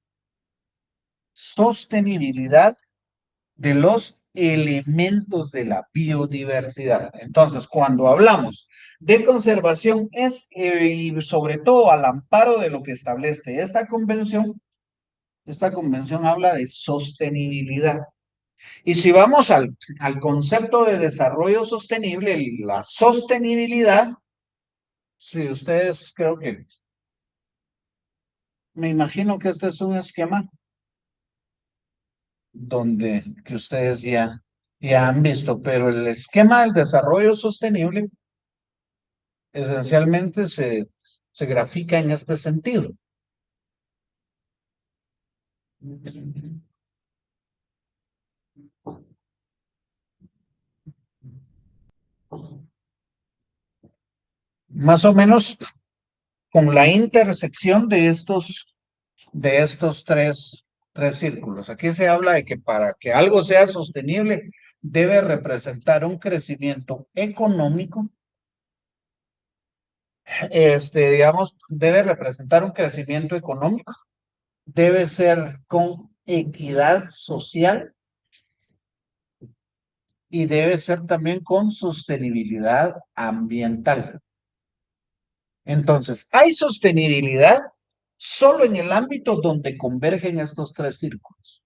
sostenibilidad de los elementos de la biodiversidad. Entonces, cuando hablamos de conservación es, y sobre todo al amparo de lo que establece esta convención habla de sostenibilidad. Y si vamos al concepto de desarrollo sostenible, la sostenibilidad, si ustedes creo que, me imagino que este es un esquema que ustedes ya han visto, pero el esquema del desarrollo sostenible esencialmente se grafica en este sentido. Más o menos con la intersección de estos tres círculos. Aquí se habla de que para que algo sea sostenible debe representar un crecimiento económico, digamos, debe representar un crecimiento económico, debe ser con equidad social y debe ser también con sostenibilidad ambiental. Entonces, hay sostenibilidad solo en el ámbito donde convergen estos tres círculos,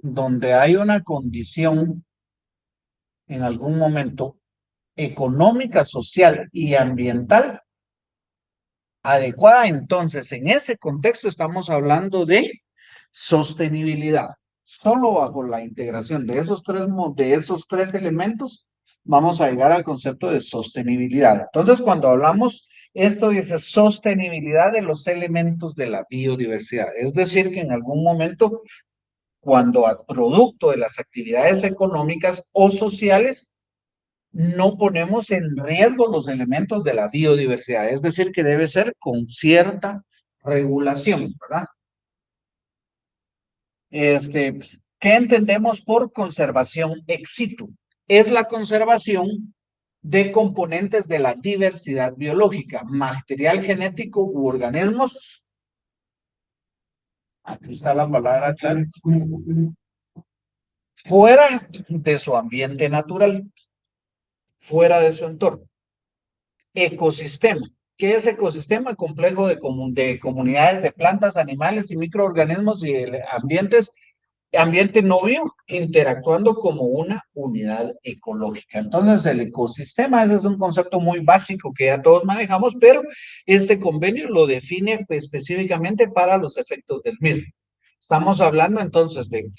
donde hay una condición en algún momento económica, social y ambiental adecuada. Entonces, en ese contexto estamos hablando de sostenibilidad. Solo bajo la integración de esos tres elementos vamos a llegar al concepto de sostenibilidad. Entonces, cuando hablamos, esto dice sostenibilidad de los elementos de la biodiversidad. Es decir, que en algún momento, cuando a producto de las actividades económicas o sociales, no ponemos en riesgo los elementos de la biodiversidad. Es decir, que debe ser con cierta regulación, ¿verdad? ¿Qué entendemos por conservación ex situ? Es la conservación de componentes de la diversidad biológica, material genético u organismos. Aquí está la palabra clave. Fuera de su ambiente natural, fuera de su entorno. Ecosistema. ¿Qué es ecosistema? Complejo de comunidades de plantas, animales y microorganismos y ambiente no vivo, interactuando como una unidad ecológica. Entonces, el ecosistema, ese es un concepto muy básico que ya todos manejamos, pero este convenio lo define específicamente para los efectos del mismo. Estamos hablando entonces de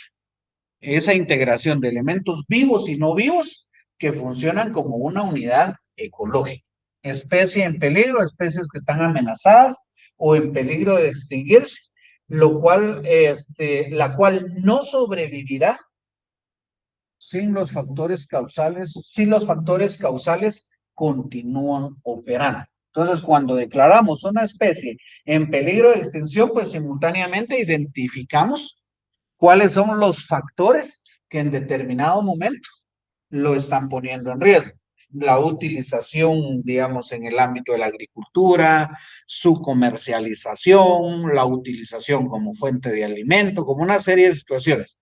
esa integración de elementos vivos y no vivos que funcionan como una unidad ecológica. Especie en peligro, especies que están amenazadas o en peligro de extinguirse, la cual no sobrevivirá si los factores causales continúan operando. Entonces, cuando declaramos una especie en peligro de extinción, pues simultáneamente identificamos cuáles son los factores que en determinado momento lo están poniendo en riesgo. La utilización, digamos, en el ámbito de la agricultura, su comercialización, la utilización como fuente de alimento, como una serie de situaciones.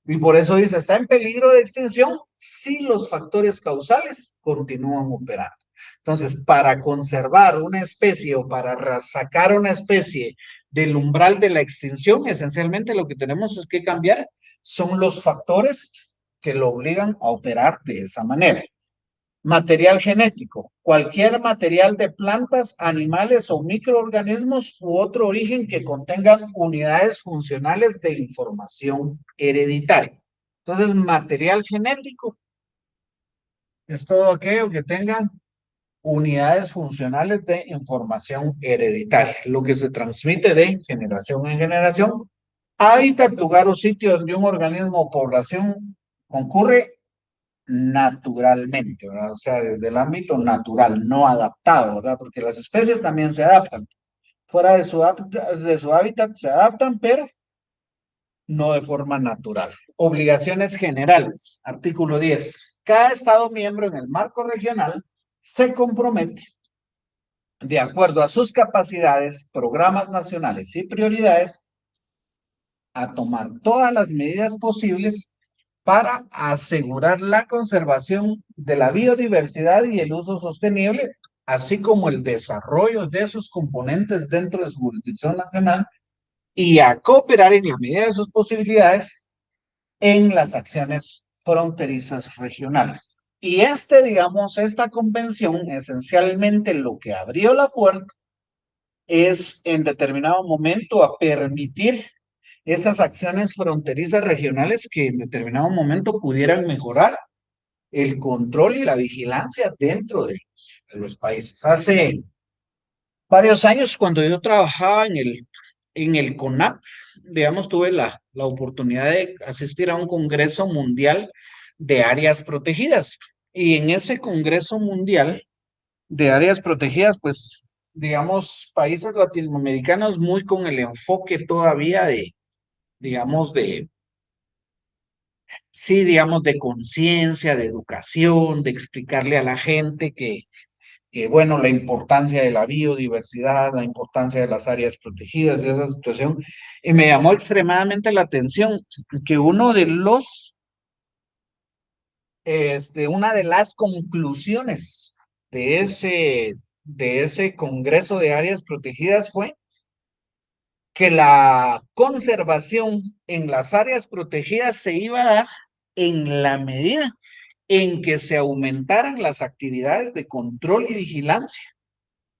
Y por eso dice, está en peligro de extinción si los factores causales continúan operando. Entonces, para conservar una especie o para sacar una especie del umbral de la extinción, esencialmente lo que tenemos es que cambiar son los factores que lo obligan a operar de esa manera. Material genético, cualquier material de plantas, animales o microorganismos u otro origen que contengan unidades funcionales de información hereditaria. Entonces, material genético es todo aquello que tenga unidades funcionales de información hereditaria, lo que se transmite de generación en generación. Hábitat, lugar o sitio donde un organismo o población concurre naturalmente, ¿verdad? O sea, desde el ámbito natural, no adaptado, ¿verdad? Porque las especies también se adaptan. Fuera de su hábitat se adaptan, pero no de forma natural. Obligaciones generales. Artículo 10. Cada Estado miembro en el marco regional se compromete, de acuerdo a sus capacidades, programas nacionales y prioridades, a tomar todas las medidas posibles para asegurar la conservación de la biodiversidad y el uso sostenible, así como el desarrollo de sus componentes dentro de su jurisdicción nacional, y a cooperar en la medida de sus posibilidades en las acciones fronterizas regionales. Y digamos, esta convención, esencialmente lo que abrió la puerta es en determinado momento a permitir esas acciones fronterizas regionales que en determinado momento pudieran mejorar el control y la vigilancia dentro de los países. Hace varios años, cuando yo trabajaba en el CONAP, digamos, tuve la oportunidad de asistir a un congreso mundial de áreas protegidas. Y en ese congreso mundial de áreas protegidas, pues, digamos, países latinoamericanos muy con el enfoque todavía digamos, sí, digamos, de conciencia, de educación, de explicarle a la gente bueno, la importancia de la biodiversidad, la importancia de las áreas protegidas, de esa situación. Y me llamó extremadamente la atención que una de las conclusiones de ese Congreso de Áreas Protegidas fue que la conservación en las áreas protegidas se iba a dar en la medida en que se aumentaran las actividades de control y vigilancia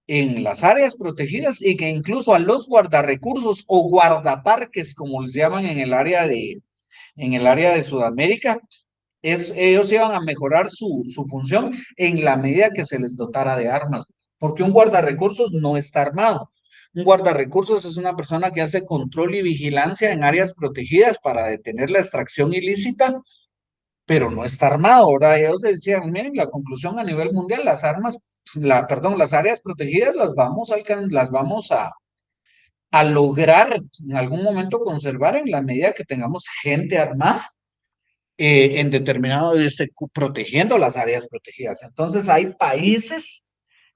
en las áreas protegidas y que incluso a los guardarrecursos o guardaparques, como les llaman en el área de Sudamérica, ellos iban a mejorar su función en la medida que se les dotara de armas, porque un guardarrecursos no está armado. Un guardarrecursos es una persona que hace control y vigilancia en áreas protegidas para detener la extracción ilícita, pero no está armado. Ahora ellos decían, miren, la conclusión a nivel mundial, las áreas protegidas las vamos a lograr en algún momento conservar en la medida que tengamos gente armada en determinado, protegiendo las áreas protegidas. Entonces hay países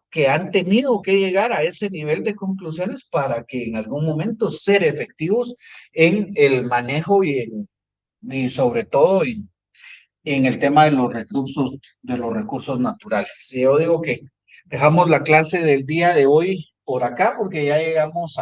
que han tenido que llegar a ese nivel de conclusiones para que en algún momento ser efectivos en el manejo y sobre todo en el tema de los recursos naturales. Yo digo que dejamos la clase del día de hoy por acá porque ya llegamos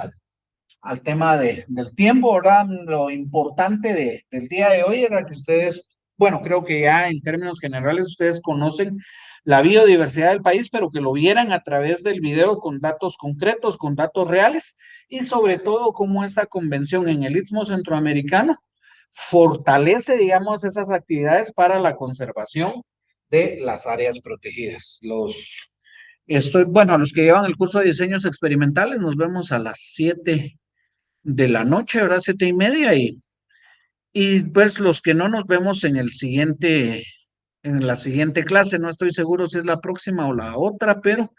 al tema del tiempo, ¿verdad? Lo importante del día de hoy era que ustedes, bueno, creo que ya en términos generales ustedes conocen la biodiversidad del país, pero que lo vieran a través del video con datos concretos, con datos reales y sobre todo cómo esta convención en el Istmo Centroamericano fortalece, digamos, esas actividades para la conservación de las áreas protegidas. Bueno, a los que llevan el curso de diseños experimentales, nos vemos a las 7 de la noche, ahora 7:30, y pues los que no nos vemos en la siguiente clase, no estoy seguro si es la próxima o la otra, pero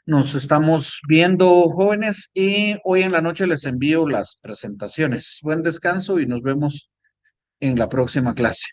nos estamos viendo, jóvenes, y hoy en la noche les envío las presentaciones. Buen descanso y nos vemos en la próxima clase.